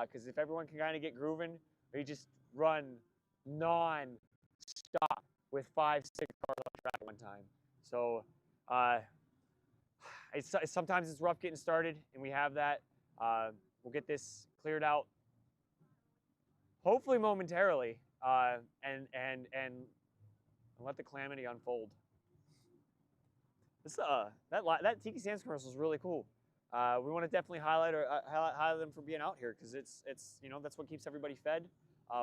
because if everyone can kind of get grooving, or you just run non-stop with 5, 6 cars on track at one time. So sometimes it's rough getting started, and we have that. We'll get this cleared out, hopefully momentarily, and let the calamity unfold. This that Tiki Sands commercial is really cool. We want to definitely highlight them for being out here because it's you know, that's what keeps everybody fed.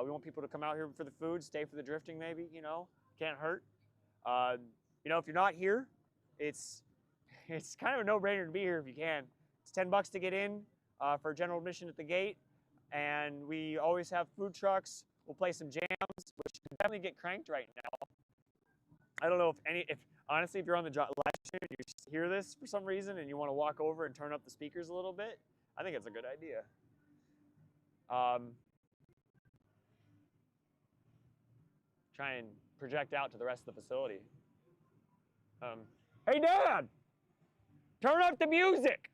We want people to come out here for the food, stay for the drifting, maybe, you know, can't hurt. You know, if you're not here, it's kind of a no-brainer to be here if you can. It's $10 to get in for general admission at the gate, and we always have food trucks. We'll play some jams, which can definitely get cranked right now. I don't know if honestly, if you're on the live stream and you hear this for some reason and you want to walk over and turn up the speakers a little bit, I think it's a good idea. Try and project out to the rest of the facility. Hey, Dad! Turn up the music!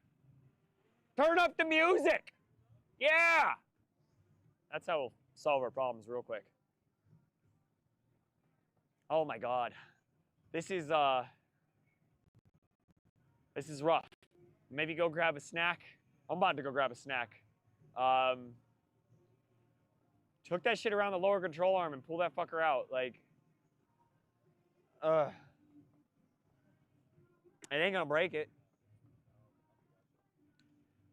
Turn up the music! Yeah! That's how we'll solve our problems real quick. Oh my God. This is rough. Maybe go grab a snack. I'm about to go grab a snack. Hook that shit around the lower control arm and pull that fucker out. Like, it ain't gonna break it.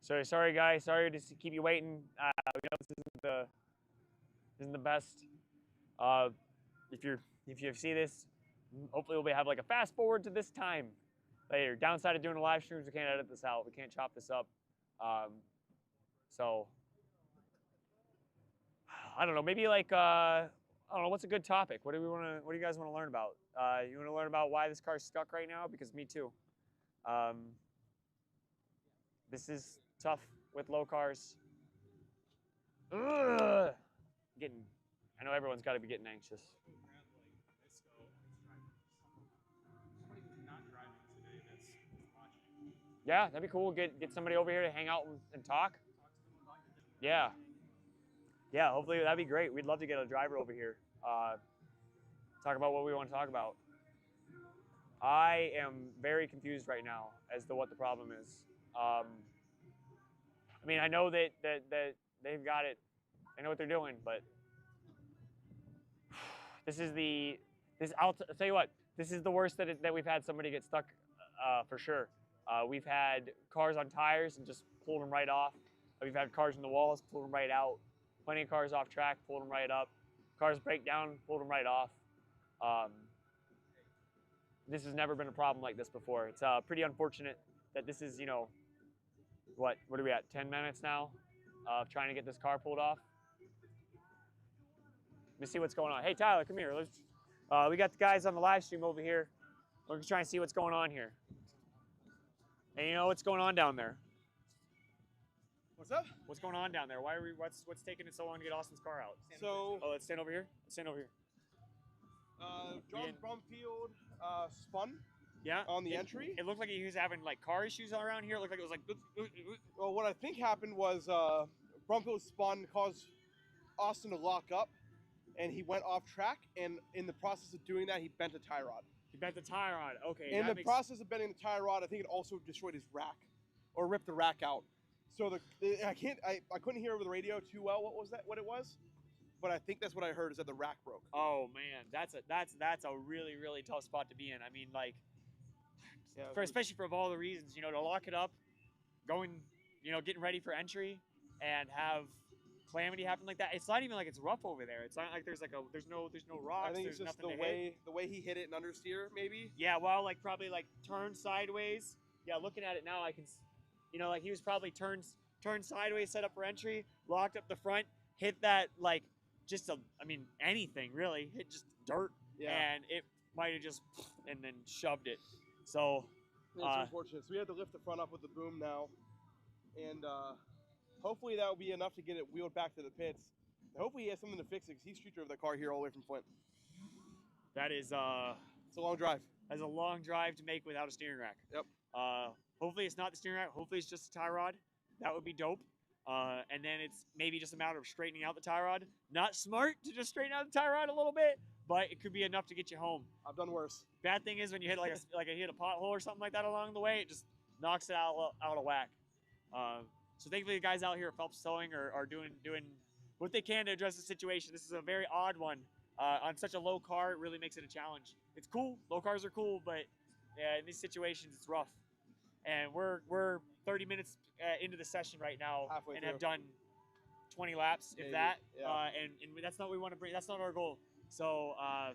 So sorry guys, sorry to keep you waiting. We know this isn't the best. If you see this, hopefully we'll have like a fast forward to this time later. Downside of doing a live stream is we can't edit this out. We can't chop this up. So I don't know. Maybe like I don't know. What's a good topic? What do you guys want to learn about? You want to learn about why this car's stuck right now? Because me too. This is tough with low cars. Ugh. I know everyone's got to be getting anxious. Yeah, that'd be cool. Get somebody over here to hang out and talk. Yeah. Yeah, hopefully that'd be great. We'd love to get a driver over here. Talk about what we want to talk about. I am very confused right now as to what the problem is. I mean, I know that they've got it. I know what they're doing, but I'll tell you what. This is the worst that we've had somebody get stuck for sure. We've had cars on tires and just pulled them right off. We've had cars in the walls, pulled them right out. Plenty of cars off track, pulled them right up. Cars break down, pulled them right off. This has never been a problem like this before. It's pretty unfortunate that this is, you know, what are we at, 10 minutes now of trying to get this car pulled off? Let me see what's going on. Hey, Tyler, come here. We got the guys on the live stream over here. We're going to try and see what's going on here. And you know what's going on down there? What's up? What's going on down there? What's taking it so long to get Austin's car out? Let's stand over here. Let's stand over here. John Brumfield spun. Yeah. On the entry. It looked like he was having like car issues around here. It looked like it was like. Well, what I think happened was Brumfield spun, caused Austin to lock up, and he went off track, and in the process of doing that, he bent a tie rod. He bent the tie rod. Okay. In the process of bending the tie rod, I think it also destroyed his rack, or ripped the rack out. So I couldn't hear over the radio too well what it was, but I think that's what I heard is that the rack broke. Oh man, that's a really really tough spot to be in. I mean, like, especially for all the reasons, you know, to lock it up, going, you know, getting ready for entry, and have calamity happen like that. It's not even like it's rough over there. It's not like there's no rocks. I think it's there's just nothing the way he hit it and understeer maybe. Yeah, well, like probably like turned sideways. Yeah, looking at it now, I can, you know, like he was probably turned sideways, set up for entry, locked up the front, hit that like I mean anything really, hit just dirt, and it might have just and then shoved it. So it's unfortunate. So we have to lift the front up with the boom now, and hopefully that will be enough to get it wheeled back to the pits. Hopefully he has something to fix it because he street drove that car here all the way from Flint. That is it's a long drive. That's a long drive to make without a steering rack. Yep. Hopefully it's not the steering rack. Hopefully it's just a tie rod. That would be dope. And then it's maybe just a matter of straightening out the tie rod. Not smart to just straighten out the tie rod a little bit, but it could be enough to get you home. I've done worse. Bad thing is when you hit like you hit a pothole or something like that along the way, it just knocks it out of whack. So thankfully the guys out here at Phelps Towing are doing what they can to address the situation. This is a very odd one. On such a low car, it really makes it a challenge. It's cool. Low cars are cool, but in these situations, it's rough. And we're 30 minutes into the session right now, and have done 20 laps, if that. Yeah. And that's not what we want to bring. That's not our goal. So I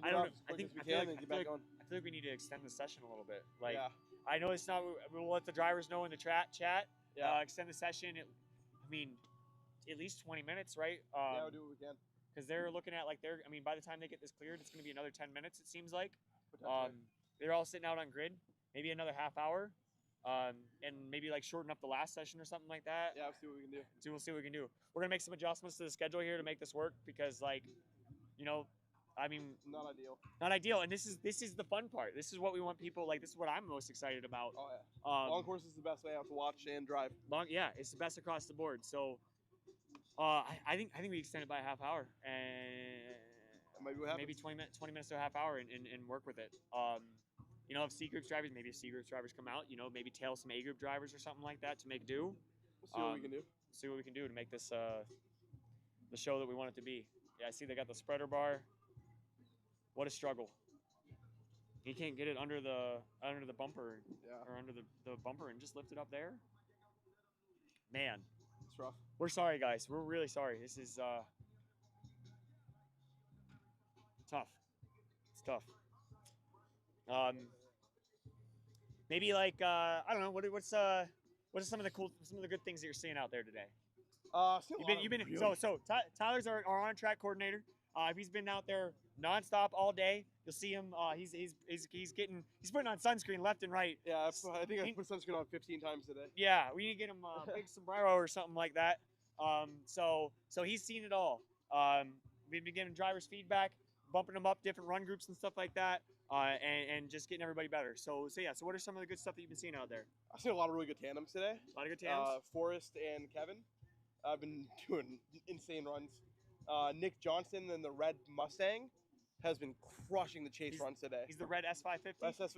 don't know. I feel like we need to extend the session a little bit. Like I know it's not. We'll let the drivers know in the chat. Yeah. Extend the session. I mean, at least 20 minutes, right? Yeah, we'll do what we can. Because they're looking at like I mean, by the time they get this cleared, it's going to be another 10 minutes. It seems like. They're all sitting out on grid. Maybe another half hour, and maybe like shorten up the last session or something like that. Yeah, we'll see what we can do. We'll see what we can do. We're gonna make some adjustments to the schedule here to make this work because, like, you know, I mean, not ideal. Not ideal, and this is the fun part. This is what we want people like. This is what I'm most excited about. Oh yeah. Long course is the best way out to watch and drive. Yeah, it's the best across the board. So, I think we extend it by a half hour and maybe 20 minutes to a half hour and work with it. You know, if C group drivers, maybe if C group drivers come out, you know, maybe tail some A group drivers or something like that to make do. We'll see what we can do. See what we can do to make this the show that we want it to be. Yeah, I see they got the spreader bar. What a struggle. He can't get it under the bumper or under the bumper and just lift it up there. Man, it's rough. We're sorry, guys. We're really sorry. This is tough. It's tough. Maybe like I don't know. What are some of the good things that you're seeing out there today? Tyler's our on-track coordinator. He's been out there nonstop all day. You'll see him. He's putting on sunscreen left and right. Yeah, I think I put sunscreen on 15 times today. Yeah, we need to get him a big sombrero or something like that. So he's seen it all. We've been giving drivers feedback, bumping them up different run groups and stuff like that, and just getting everybody better. So what are some of the good stuff that you've been seeing out there? I've seen a lot of really good tandems today. A lot of good tandems. Forrest and Kevin. I've been doing insane runs. Nick Johnson and the red Mustang has been crushing the chase runs today. He's the red S550?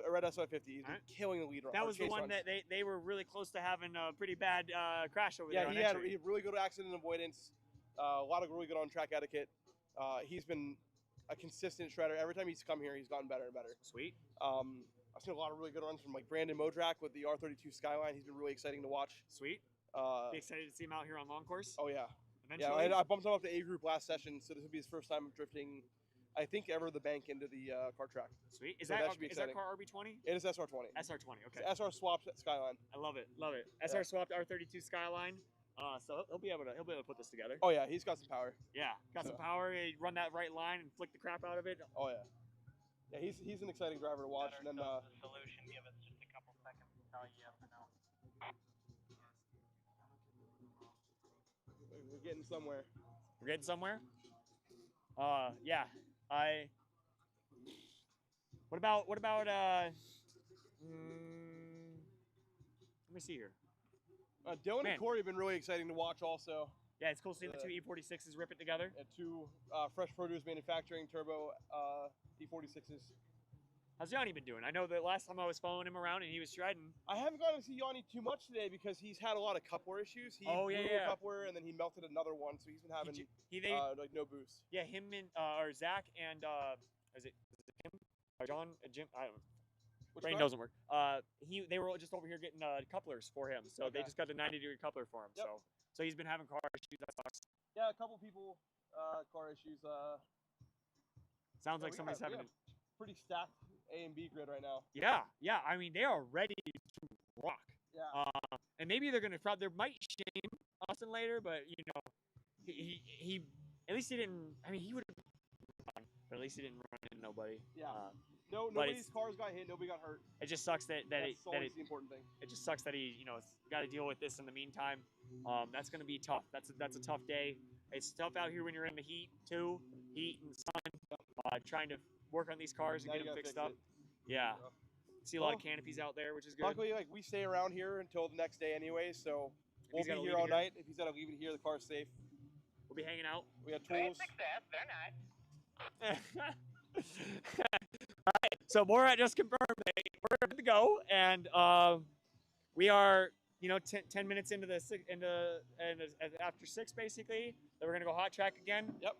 Red S550. He's been killing the lead run. That was the one that they were really close to having a pretty bad crash over there. Yeah, he had really good accident avoidance, a lot of really good on-track etiquette. He's been a consistent shredder. Every time he's come here, he's gotten better and better. Sweet. I've seen a lot of really good runs from like Brandon Modrak with the R32 Skyline. He's been really exciting to watch. Sweet. Be excited to see him out here on long course. Oh yeah. Eventually. Yeah, I bumped him up to A group last session, so this will be his first time drifting, I think, ever the bank into the car track. Sweet. Is so that car It RB20? is SR20. SR20. Okay. It's SR swapped Skyline. I love it. Love it. SR swapped R32 Skyline. So he'll be able to put this together. Oh yeah, he's got some power. Yeah, got some power. He run that right line and flick the crap out of it. Oh yeah. Yeah, he's an exciting driver to watch. And then the solution. Give us just a couple seconds to tell you yes or no. We're getting somewhere. We're getting somewhere. Yeah. What about? Let me see here. Dylan and Corey have been really exciting to watch also. Yeah, it's cool seeing the two E46s rip it together. And two Fresh Produce Manufacturing Turbo E46s. How's Yanni been doing? I know that last time I was following him around and he was shredding. I haven't gotten to see Yanni too much today because he's had a lot of coupler issues. He blew a coupler and then he melted another one, so he's been having like no boost. Yeah, him and or Zach and is it him or John Jim? I don't know. Brain doesn't work. They were just over here getting couplers for him, so they just got the 90-degree coupler for him. Yep. So he's been having car issues. That sucks. Yeah, a couple people car issues. Sounds like somebody's having a pretty stacked A and B grid right now. Yeah. I mean, they are ready to rock. Yeah. And maybe they're gonna there might shame Austin later, but you know, he at least he didn't. I mean, he would have, but at least he didn't run into nobody. Yeah. Nobody's cars got hit. Nobody got hurt. It just sucks that's the important thing. It just sucks that he got to deal with this in the meantime. That's gonna be tough. That's a tough day. It's tough out here when you're in the heat too, heat and sun. Trying to work on these cars and get them fixed up. Yeah. See a lot of canopies out there, which is good. Luckily, we stay around here until the next day anyway, so we'll be here all night. If he's got to leave it here, the car's safe. We'll be hanging out. We got tools. Success, very nice. All right, so Borat just confirmed that we're good to go, and we are 10 minutes into after 6 basically. Then we're gonna go hot track again. Yep.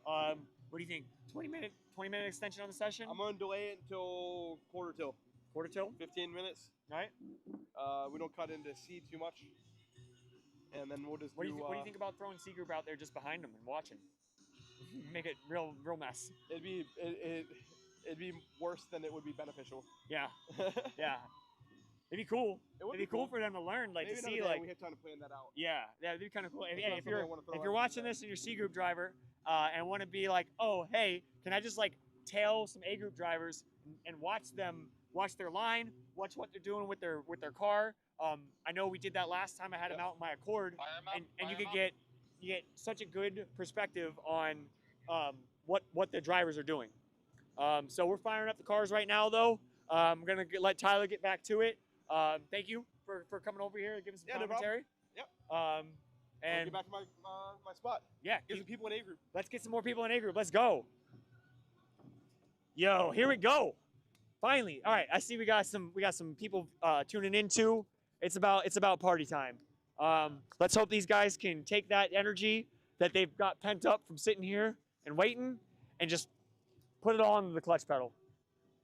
What do you think? 20-minute extension on the session? I'm gonna delay it until quarter till. 15 minutes. Right. We don't cut into C too much, and then we'll just. What do you think about throwing C group out there just behind them and watching? Make it real mess. It'd be worse than it would be beneficial. Yeah. Yeah. It'd be cool. It'd be cool for them to learn, Maybe to see, like. We have time to plan that out. Yeah, it'd be kind of cool. If you're watching this and you're C group driver, and want to be like, oh hey, can I just tail some A group drivers and watch their line, watch what they're doing with their car. I know we did that last time. I had them out in my Accord, and you could get such a good perspective on what the drivers are doing. So we're firing up the cars right now, though. I'm gonna let Tyler get back to it. Thank you for coming over here and giving some commentary. Yep. And get back to my spot. Yeah. Get some people in A group. Let's get some more people in A group. Let's go. Yo, here we go. Finally. All right. I see we got some people tuning in too. It's about party time. Let's hope these guys can take that energy that they've got pent up from sitting here and waiting and just put it all into the clutch pedal.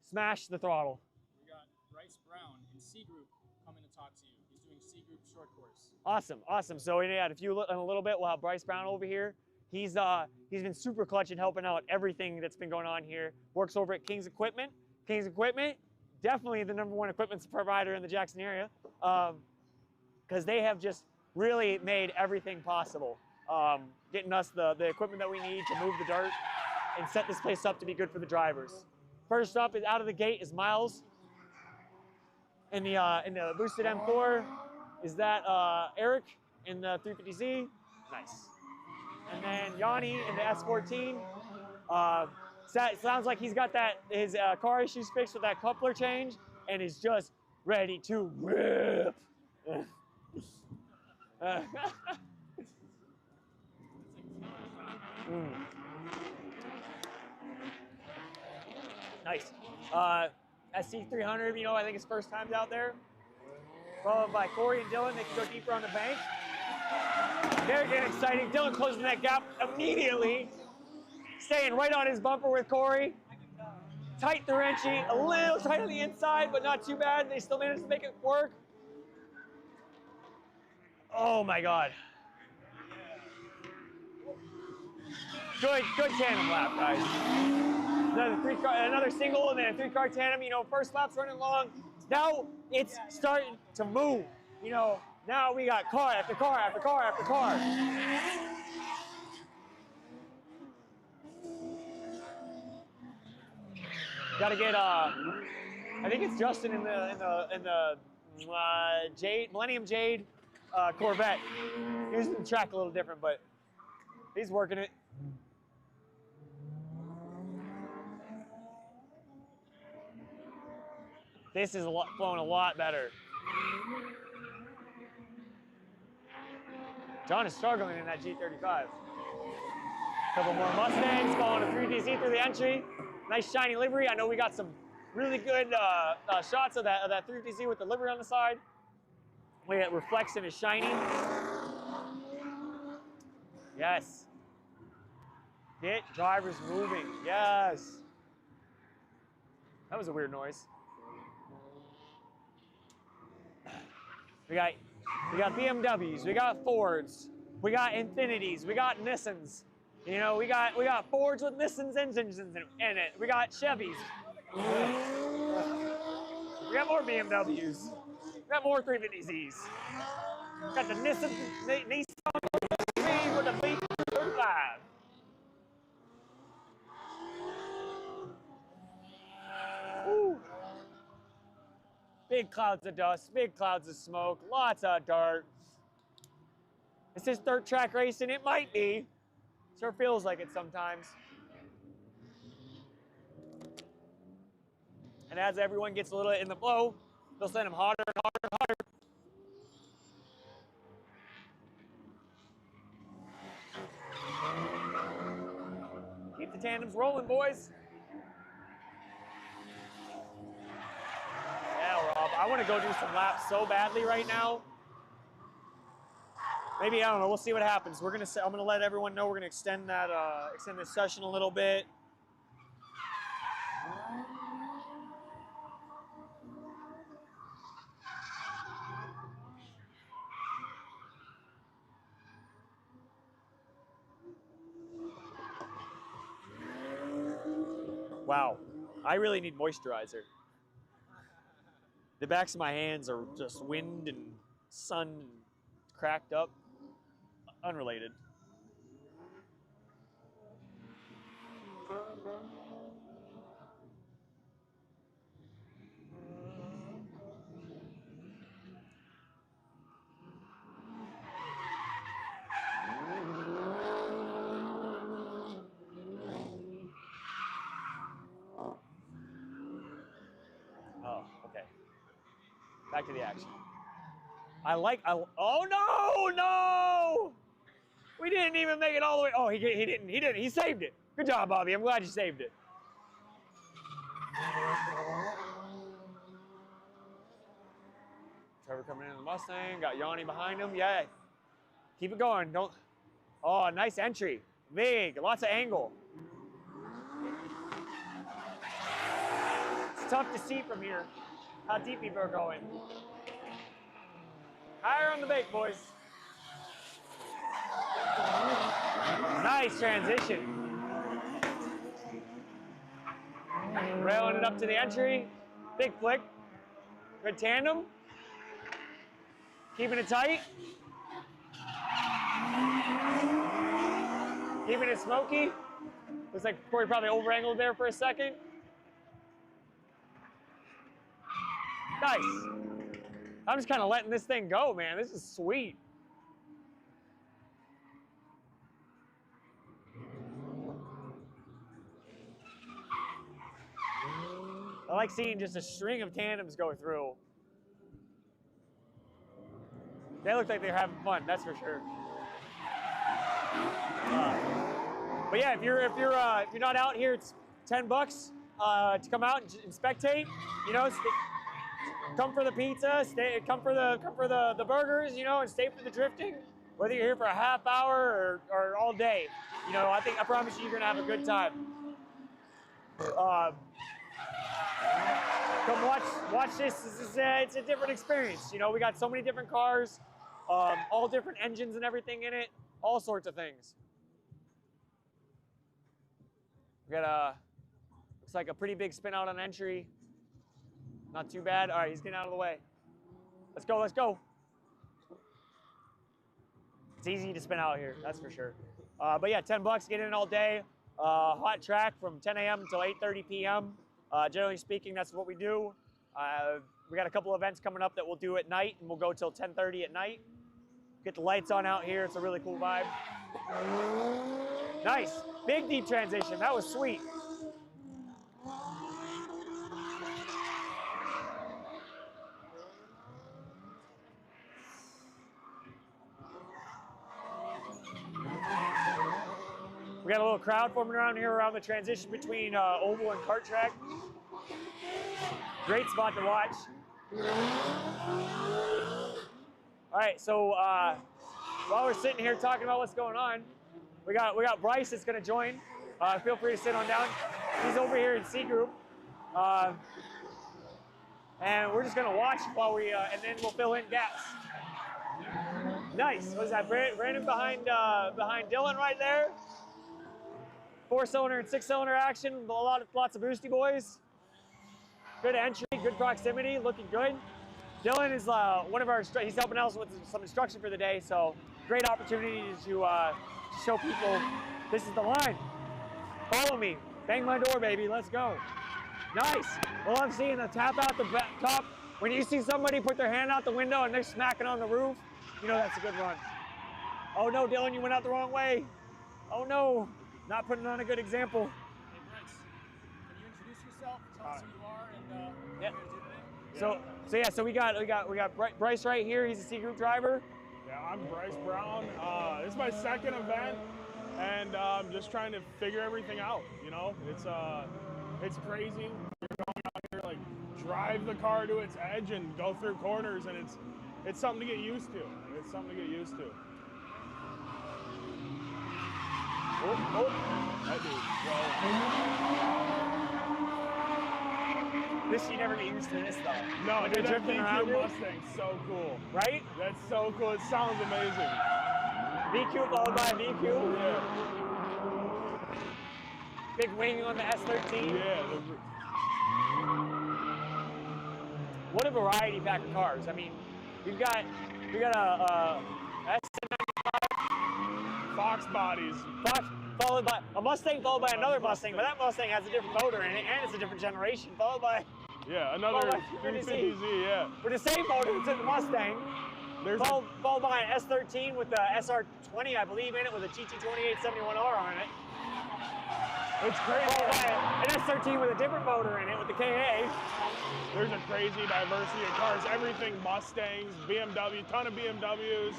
Smash the throttle. We got Bryce Brown in C group coming to talk to you. He's doing C group short course. Awesome. So yeah, if you look in a little bit, we'll have Bryce Brown over here. He's been super clutch and helping out everything that's been going on here. Works over at King's Equipment. King's Equipment, definitely the #1 equipment provider in the Jackson area, because they have just really made everything possible, getting us the equipment that we need to move the dirt and set this place up to be good for the drivers. First up is out of the gate is Miles in the boosted M4. Is that Eric in the 350Z? Nice. And then Yanni in the S14. Sounds like he's got his car issues fixed with that coupler change and is just ready to rip. Nice. SC300, I think it's first times out there. Followed by Corey and Dylan. They can go deeper on the bank. They're getting exciting. Dylan closing that gap immediately. Staying right on his bumper with Corey. Tight the wrenchy, a little tight on the inside, but not too bad. They still managed to make it work. Oh my God. Good tandem lap, guys. Another single and then a 3-car tandem. First lap's running long. Now it's starting to move. Now we got car after car after car after car. Gotta get I think it's Justin in the Millennium Jade Corvette. He's the track a little different, but he's working it. This is flowing a lot better. John is struggling in that G35. Couple more Mustangs going to 3DC through the entry. Nice shiny livery. I know we got some really good shots of that 3DC with the livery on the side. The way it reflects and is shiny. Yes. Get drivers moving. Yes. That was a weird noise. We got BMWs, we got Fords, we got Infinities, we got Nissans. You know, we got Fords with Nissans engines in it. We got Chevys. We got more BMWs. We got more 350Zs. We got the Nissan with the Blibeche relive. Woo. Big clouds of dust, big clouds of smoke, lots of dirt. Is this dirt track racing? It might be. Sure feels like it sometimes. And as everyone gets a little in the flow, they'll send them hotter and hotter and hotter. Keep the tandems rolling, boys. Yeah, Rob, I want to go do some laps so badly right now. Maybe, I don't know, we'll see what happens. I'm gonna let everyone know we're gonna extend this session a little bit. Wow, I really need moisturizer. The backs of my hands are just wind and sun cracked up. Unrelated. Oh, okay. Back to the action. Oh no! We didn't even make it all the way. Oh, he didn't. He saved it. Good job, Bobby. I'm glad you saved it. Trevor coming in the Mustang. Got Yanni behind him. Yeah. Keep it going. Don't. Oh, nice entry. Big. Lots of angle. It's tough to see from here how deep people are going. Higher on the bake, boys. Nice transition. Railing it up to the entry. Big flick. Good tandem. Keeping it tight. Keeping it smoky. Looks like Corey probably over-angled there for a second. Nice. I'm just kind of letting this thing go, man. This is sweet. I like seeing just a string of tandems go through. They look like they're having fun, that's for sure. But yeah, if you're not out here, it's $10 to come out and spectate. You know, come for the pizza, come for the burgers, you know, and stay for the drifting. Whether you're here for a half hour or all day, you know, I promise you're gonna have a good time. Come watch this. It's a different experience. You know, we got so many different cars, all different engines and everything in it, all sorts of things. We got looks like a pretty big spin out on entry. Not too bad. All right, he's getting out of the way. Let's go, let's go. It's easy to spin out here, that's for sure. But yeah, $10, get in all day. Hot track from 10 a.m. until 8:30 p.m. Generally speaking, that's what we do. We got a couple events coming up that we'll do at night, and we'll go till 10:30 at night. Get the lights on out here. It's a really cool vibe. Nice. Big deep transition. That was sweet. We got a little crowd forming around here around the transition between oval and kart track. Great spot to watch. All right, so while we're sitting here talking about what's going on, we got Bryce that's going to join. Feel free to sit on down. He's over here in C group, and we're just going to watch while we, and then we'll fill in gaps. Nice. What is that? Brandon behind Dylan right there. 4-cylinder and 6-cylinder action. Lots of boosty boys. Good entry, good proximity, looking good. Dylan is one of our, he's helping us with some instruction for the day, so great opportunity to show people this is the line. Follow me, bang my door, baby, let's go. Nice. Well, I'm seeing the tap out the top. When you see somebody put their hand out the window and they're smacking on the roof, you know that's a good run. Oh no, Dylan, you went out the wrong way. Oh no, not putting on a good example. Hey, Bryce, can you introduce yourself? Tell us who you are and yeah. what you're doing today? So we got Bryce right here. He's a C group driver. Yeah, I'm Bryce Brown. This is my second event, and I'm just trying to figure everything out. You know, it's crazy. You're going out here, like, drive the car to its edge and go through corners, and it's something to get used to. It's something to get used to. Oh, that dude. This you never get used to this though. No, like dude, that drifting around VQ Mustang's so cool. Right? That's so cool. It sounds amazing. VQ followed by VQ. Yeah. Big wing on the S13. Yeah. What a variety pack of cars. I mean, we got a S95 Fox bodies. Fox, followed by a Mustang, followed by another Mustang, but that Mustang has a different motor in it, and it's a different generation, followed by another 350Z, yeah. With the same motor to the Mustang, followed by an S13 with the SR20, I believe, in it, with a GT2871R on it. It's crazy. Followed by an S13 with a different motor in it, with the KA. There's a crazy diversity of cars. Everything Mustangs, BMW, ton of BMWs,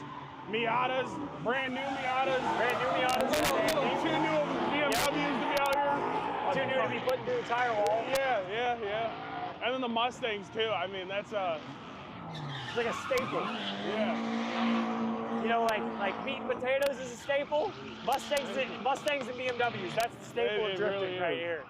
Miatas, brand new Miatas. Two new BMWs to be out here. Too new to be put through the tire wall. Yeah. And then the Mustangs too. I mean, that's it's like a staple. Yeah. You know, like meat and potatoes is a staple. Mustangs and BMWs, that's the staple of drifting really right here.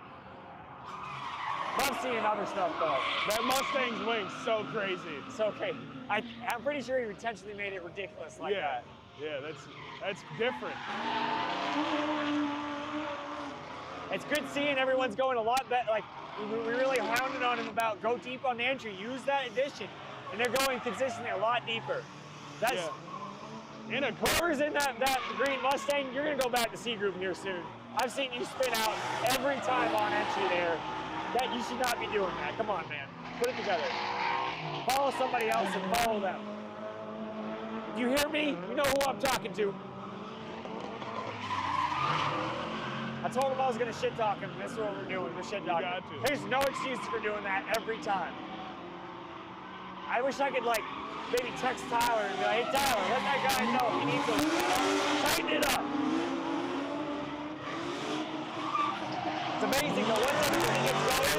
Love seeing other stuff though. That Mustang's wing's so crazy. So okay. I'm pretty sure he intentionally made it ridiculous like that. Yeah, that's different. It's good seeing everyone's going a lot better. Like, we really hounded on him about go deep on the entry, use that addition. And they're going consistently a lot deeper. That's, whoever's in that green Mustang, you're gonna go back to C group here soon. I've seen you spin out every time on entry there. That you should not be doing that. Come on, man. Put it together. Follow somebody else and follow them. Do you hear me? You know who I'm talking to. I told him I was going to shit talk him. This is what we're doing. We're shit talking. There's no excuse for doing that every time. I wish I could, like, maybe text Tyler and be like, hey, Tyler, let that guy know he needs to tighten it up. It's amazing though, once everybody gets going,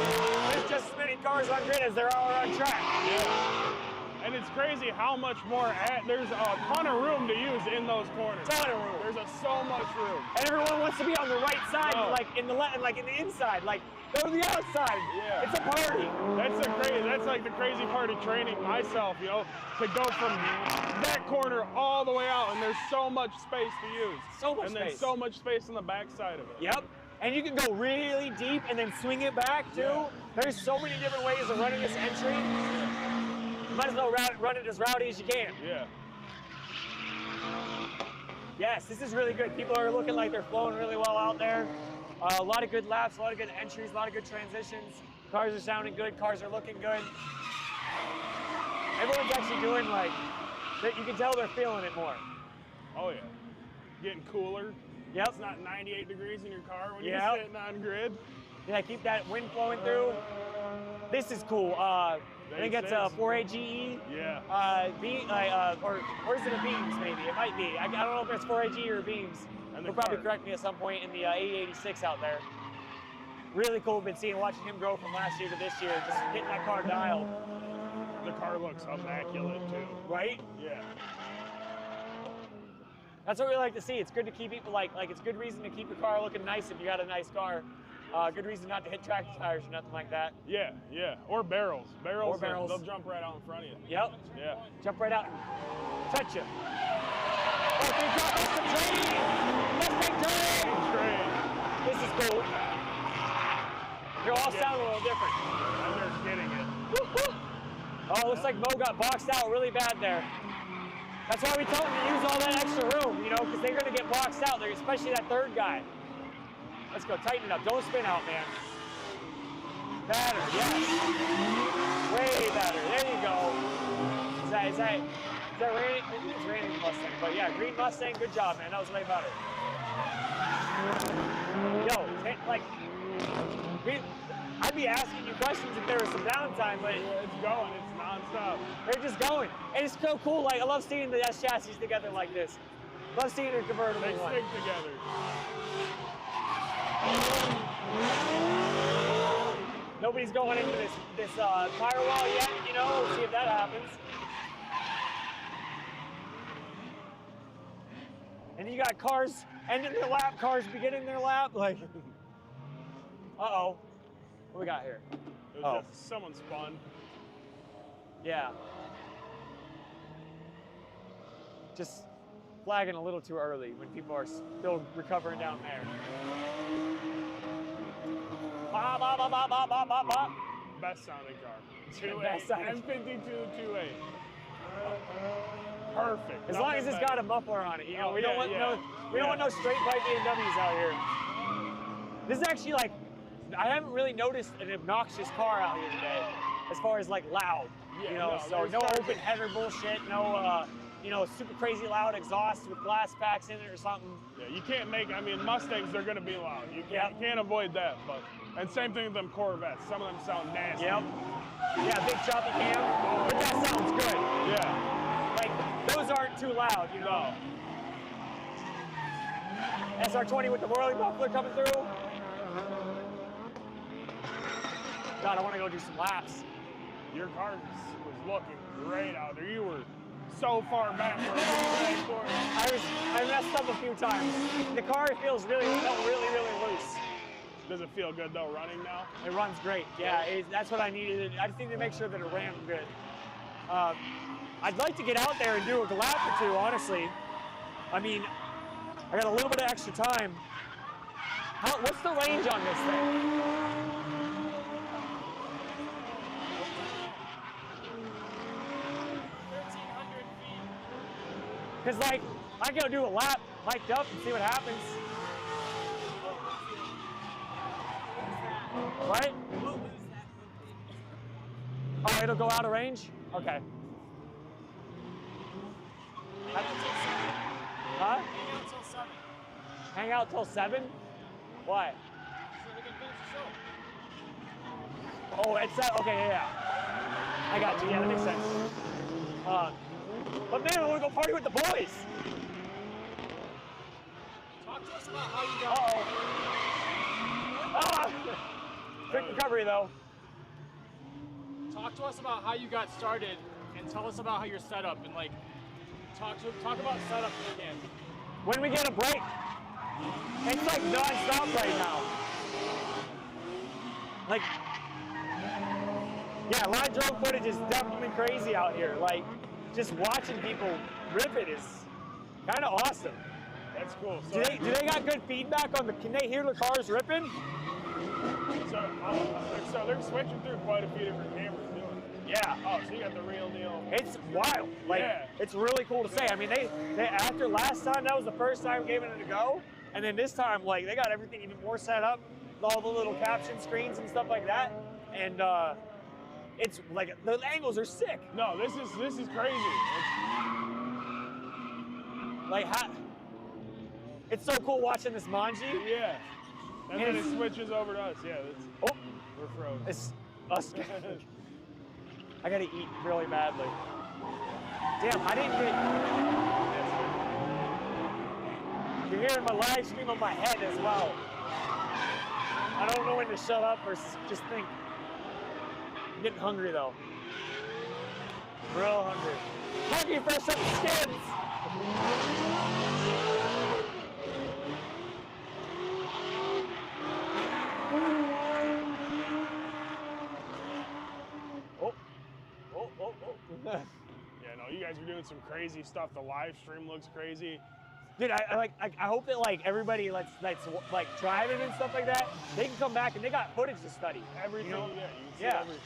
there's just as many cars on grid as there are on track. Yeah. And it's crazy how much more, there's a ton of room to use in those corners. Ton of room. There's so much room. And everyone wants to be on the right side, like in the inside, like go to the outside. Yeah. It's a party. That's like the crazy part of training myself, you know, to go from that corner all the way out, and there's so much space to use. So much space. And there's so much space on the back side of it. Yep. And you can go really deep and then swing it back too. Yeah. There's so many different ways of running this entry. You might as well run it as rowdy as you can. Yeah. Yes, this is really good. People are looking like they're flowing really well out there. A lot of good laps, a lot of good entries, a lot of good transitions. Cars are sounding good, cars are looking good. Everyone's actually doing like, you can tell they're feeling it more. Oh yeah. Getting cooler. Yep. It's not 98 degrees in your car when you're sitting on grid. Yeah, keep that wind flowing through. This is cool. I think it's a 4A GE. Yeah. Or is it a Beams maybe? It might be. I don't know if it's 4A GE or Beams. And He'll probably correct me at some point in the 8086 out there. Really cool. Been watching him grow from last year to this year, just getting that car dialed. The car looks immaculate too. Right? Yeah. That's what we like to see. It's good to keep people like it's good reason to keep your car looking nice if you got a nice car. Good reason not to hit tractor tires or nothing like that. Yeah, yeah. Or barrels. Or barrels. They'll jump right out in front of you. Yep. Yeah. Jump right out and touch you. Oh, big drop. That's the train. This is cool. They all sound a little different. And they're getting it. Oh, looks like Mo got boxed out really bad there. That's why we tell them to use all that extra room, you know, because they're going to get boxed out there, especially that third guy. Let's go, tighten it up. Don't spin out, man. Better, yes. Way better. There you go. Is that Randy? It's Randy's Mustang, but yeah, green Mustang, good job, man. That was way better. Yo, like, I'd be asking you questions if there was some downtime, but it's going. It's nonstop. They're just going, and it's so cool. Like, I love seeing the S chassis together like this. Love seeing a convertible. They stick together. Nobody's going into this firewall yet, you know. We'll see if that happens. And you got cars ending their lap, cars beginning their lap, like. Uh-oh. What we got here? It was just someone spun. Yeah. Just flagging a little too early when people are still recovering down there. Bop, bop, bop, bop, bop, bop, bop, bop. Best sounding car. Best sounding. M52 2.8. Perfect. As long as it's got a muffler on it, you know. We don't want no straight pipe BMWs out here. This is actually like, I haven't really noticed an obnoxious car out here today, as far as like loud. Yeah, you know, so no open header bullshit, no you know, super crazy loud exhaust with glass packs in it or something. Yeah, you can't make, I mean, Mustangs, they're gonna be loud. You can't avoid that, but, and same thing with them Corvettes. Some of them sound nasty. Yep. Yeah, big choppy cam, but that sounds good. Yeah. Like, those aren't too loud, you know. SR20 with the whirling muffler coming through. God, I want to go do some laps. Your car was looking great out there. You were so far back. I messed up a few times. The car felt really loose. Does it feel good though, running now? It runs great. Yeah, that's what I needed. I just need to make sure that it ran good. I'd like to get out there and do a lap or two, honestly. I mean, I got a little bit of extra time. What's the range on this thing? Because, like, I can go do a lap, mic'd up, and see what happens. Right? Oh, it'll go out of range? Okay. Huh? Hang out till 7? Why? Oh, it's that. Okay, yeah. I got you. Yeah, that makes sense. But man, I want to go party with the boys. Talk to us about how you got. Quick recovery though. Talk to us about how you got started, and tell us about how you're set up, and like talk about setup if you can. When we get a break, it's like non-stop right now. Like, yeah, live drone footage is definitely crazy out here. Like, just watching people rip it is kind of awesome. That's cool. So do they got good feedback on the? Can they hear the cars ripping? So they're switching through quite a few different cameras doing it. Yeah. Oh, so you got the real deal. It's wild. Like, it's really cool to say. I mean, they after last time, that was the first time giving it a go, and then this time, like, they got everything even more set up, all the little caption screens and stuff like that, and it's like the angles are sick. No, this is crazy. It's so cool watching this Manji. Yeah. And then it switches over to us. Yeah, we're frozen. It's us. I gotta eat really badly. Damn, I didn't get. You're hearing my live stream on my head as well. I don't know when to shut up or just think. I'm getting hungry though. Real hungry. Hungry for some skins! Yeah, no, you guys are doing some crazy stuff. The live stream looks crazy. Dude, I hope that like everybody that's like driving and stuff like that, they can come back and they got footage to study. Everything, you know? yeah, you can see everything.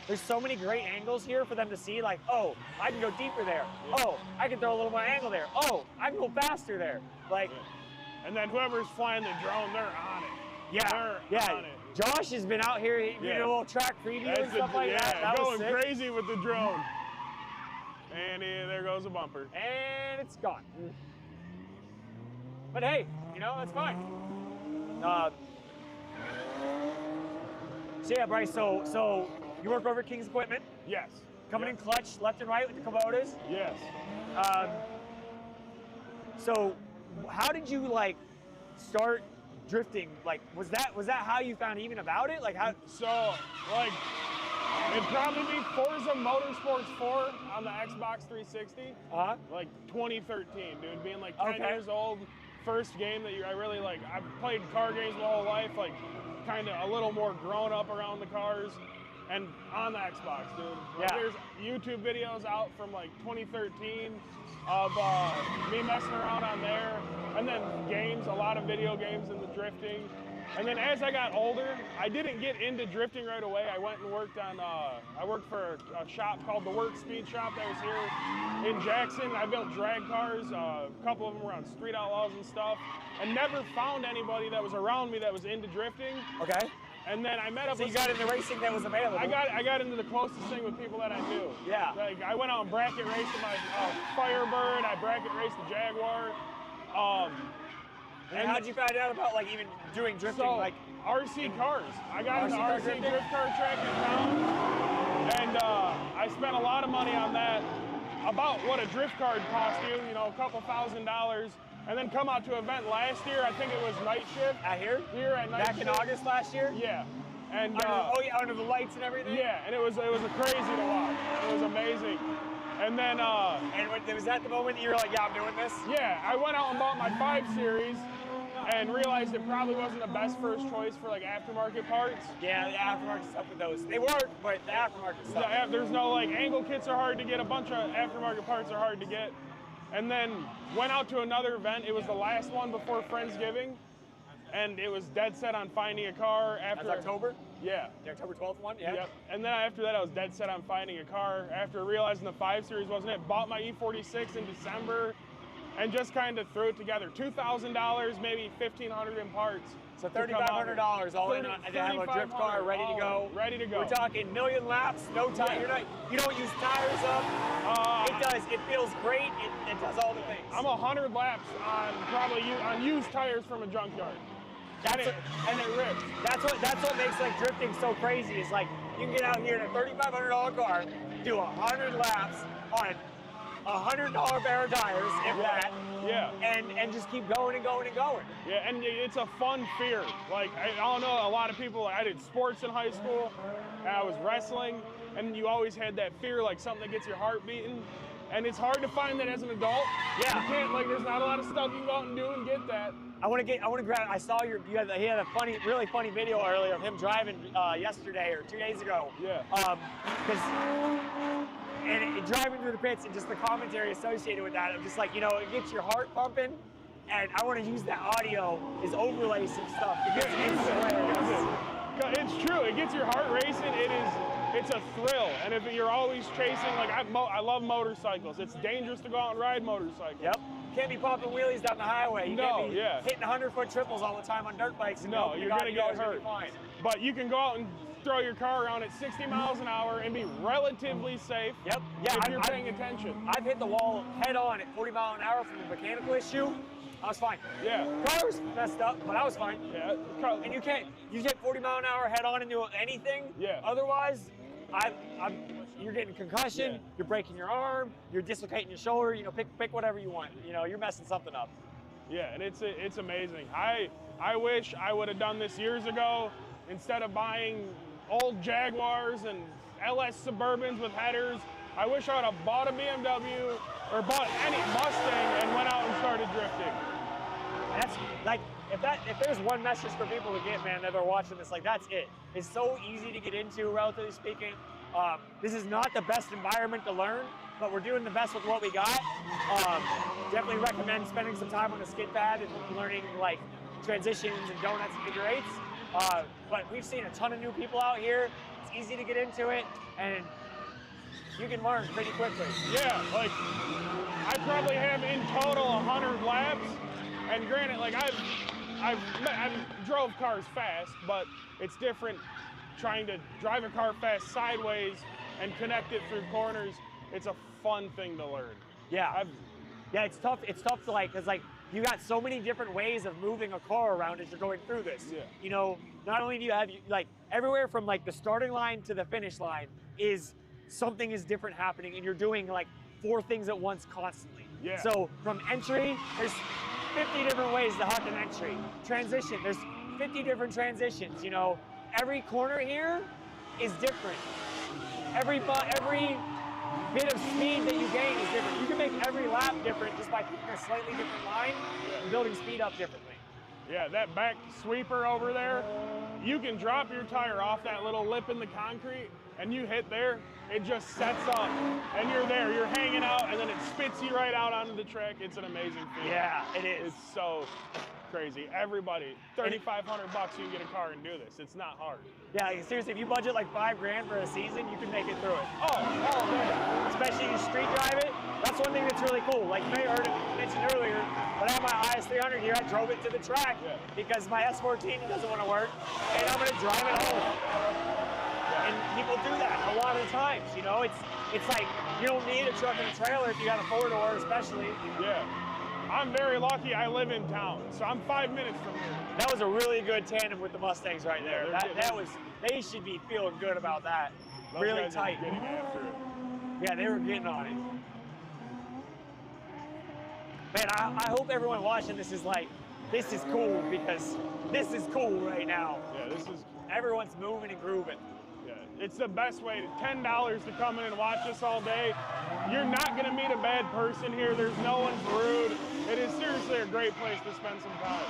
There's so many great angles here for them to see, like, oh, I can go deeper there. Yeah. Oh, I can throw a little more angle there. Oh, I can go faster there. Like, and then whoever's flying the drone, they're on it. Yeah, they're on it. Josh has been out here doing a little track preview and stuff like that. That going was sick. crazy with the drone. And there goes a bumper. And it's gone. But hey, you know, that's fine. So yeah, Bryce, so you work over at King's Equipment? Yes. Coming in clutch, left and right with the Kubotas? Yes. So how did you like start drifting? Like, was that how you found even about it? Like how? So like, it'd probably be Forza Motorsports 4 on the Xbox 360. Like 2013, dude, being like 10 years old. First game that I really like. I've played car games my whole life, like kind of a little more grown up around the cars. And on the Xbox, dude. Like, there's YouTube videos out from like 2013 of me messing around on there. And then games, a lot of video games in the drifting. And then as I got older, I didn't get into drifting right away. I went and worked on, I worked for a shop called the Work Speed Shop that was here in Jackson. I built drag cars, a couple of them were on Street Outlaws and stuff. And never found anybody that was around me that was into drifting. Okay. And then I met up with... So you got into racing that was available? I got into the closest thing with people that I knew. Yeah. Like, I went out and bracket raced my Firebird, I bracket raced the Jaguar. And how'd you find out about, like, even doing drifting? So, like RC cars. I got into RC drift car track in town, and I spent a lot of money on that. About what a drift car would cost you, you know, a couple $1,000s. And then come out to an event last year. I think it was night shift. Here? Here at night Back shift. in August last year? Yeah. And under the lights and everything? Yeah, and it was crazy to watch. It was amazing. And then and was that the moment that you were like, yeah, I'm doing this? Yeah, I went out and bought my 5 Series and realized it probably wasn't the best first choice for like aftermarket parts. Yeah, the aftermarket stuff with those. They work, but the aftermarket stuff. There's no like angle kits are hard to get, a bunch of aftermarket parts are hard to get. And then went out to another event. It was the last one before Friendsgiving. And it was dead set on finding a car after... That's October? Yeah. The October 12th one? Yeah. Yep. And then after that, I was dead set on finding a car. After realizing the 5 Series wasn't it, bought my E46 in December and just kind of threw it together. $2,000, maybe $1,500 in parts. So $3,500 all in to have a drift car ready to go. Ready to go. We're talking million laps, no time. Yeah. You don't use tires up. It does. It feels great. It does all the things. I'm 100 laps on on used tires from a junkyard. And it rips. That's what makes like drifting so crazy. Is like you can get out here in a $3,500 car, do 100 laps on $100 pair of tires, if that. Yeah. And just keep going and going and going. Yeah, and it's a fun fear. Like I don't know, a lot of people. I did sports in high school, and I was wrestling, and you always had that fear, like something that gets your heart beating. And it's hard to find that as an adult. Yeah. You can't, like, there's not a lot of stuff you can go out and do and get that. I want to grab. I saw he had a really funny video earlier of him driving yesterday or 2 days ago. Yeah. Driving through the pits and just the commentary associated with that. I'm just like, you know, it gets your heart pumping, and I want to use that audio as overlay some stuff because it's hilarious. It's true. It gets your heart racing. It's a thrill, and if you're always chasing, like I love motorcycles. It's dangerous to go out and ride motorcycles. Yep. Can't be pumping wheelies down the highway. You can't be hitting 100-foot triples all the time on dirt bikes. No, you're gonna get hurt. But you can go out and throw your car around at 60 miles an hour and be relatively safe. Yep. Yeah. If you're paying attention. I've hit the wall head on at 40 miles an hour from a mechanical issue. I was fine. Yeah. Car was messed up, but I was fine. Yeah. And you get 40 mile an hour head on into anything. Yeah. Otherwise, you're getting concussion. Yeah. You're breaking your arm. You're dislocating your shoulder. You know, pick whatever you want. You know, you're messing something up. Yeah, and it's amazing. I wish I would have done this years ago instead of buying old Jaguars and LS Suburbans with headers. I wish I would have bought a BMW or bought any Mustang and went out and started drifting. That's like, if there's one message for people to get, man, that are watching this, like that's it. It's so easy to get into, relatively speaking. This is not the best environment to learn, but we're doing the best with what we got. Definitely recommend spending some time on a skid pad and learning like transitions and donuts and figure eights. But we've seen a ton of new people out here. It's easy to get into it, and you can learn pretty quickly. Yeah, like I probably have in total 100 laps, and granted, like I've drove cars fast, but it's different trying to drive a car fast sideways and connect it through corners. It's a fun thing to learn. Yeah, yeah, it's tough. It's tough to like, cause like you got so many different ways of moving a car around as you're going through this. Yeah. You know, not only do you have like everywhere from like the starting line to the finish line is something is different happening, and you're doing like 4 things at once constantly. Yeah. So from entry, there's 50 different ways to huck an entry. Transition, there's 50 different transitions. You know, every corner here is different. Every bit of speed that you gain is different. You can make every lap different just by picking a slightly different line and building speed up differently. Yeah, that back sweeper over there, you can drop your tire off that little lip in the concrete and you hit there, it just sets up and you're there, you're hanging out, and then it spits you right out onto the track. It's an amazing feeling. Yeah, it is. It's so crazy. Everybody, $3,500 you can get a car and do this. It's not hard. Yeah, like, seriously, if you budget like $5 grand for a season, you can make it through it. Oh man. Especially you street drive it. That's one thing that's really cool. Like you may have heard it mentioned earlier, when I had my IS300 here, I drove it to the track because my S14 doesn't want to work, and I'm going to drive it home. And people do that a lot of times, you know. It's like you don't need a truck and a trailer if you got a 4-door, especially. Yeah. I'm very lucky I live in town, so I'm 5 minutes from here. That was a really good tandem with the Mustangs right there. They should be feeling good about that. Those really guys tight. are getting after it. Yeah, they were getting on it. Man, I hope everyone watching this is like, this is cool, because this is cool right now. Yeah, this is. Everyone's moving and grooving. Yeah, it's the best way. $10 to come in and watch us all day. You're not going to meet a bad person here. There's no one rude. It is seriously a great place to spend some time.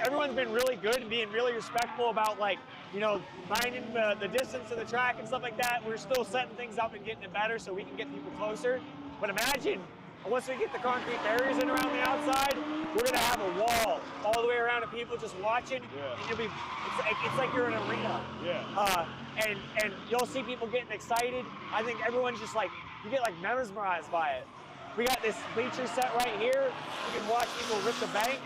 Everyone's been really good and being really respectful about, like, you know, minding the distance to the track and stuff like that. We're still setting things up and getting it better so we can get people closer. But imagine, once we get the concrete barriers in around the outside, we're gonna have a wall all the way around of people just watching. Yeah. And it's like you're in an arena. Yeah. And you'll see people getting excited. I think everyone's just like, you get like mesmerized by it. We got this bleacher set right here. You can watch people rip the bank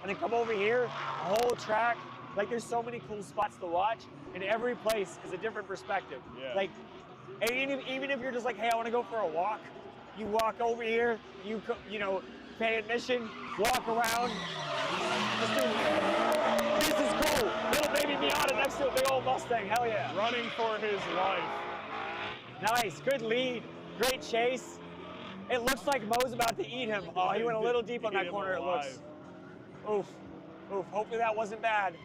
and then come over here, the whole track. Like there's so many cool spots to watch, and every place is a different perspective. Yeah. Like, and even if you're just like, hey, I want to go for a walk, you walk over here, you know, pay admission, walk around. This is cool. Little baby Miata next to a big old Mustang. Hell yeah. Running for his life. Nice. Good lead. Great chase. It looks like Mo's about to eat him. Oh, he went a little deep on that corner, it looks. Oof. Oof. Hopefully that wasn't bad.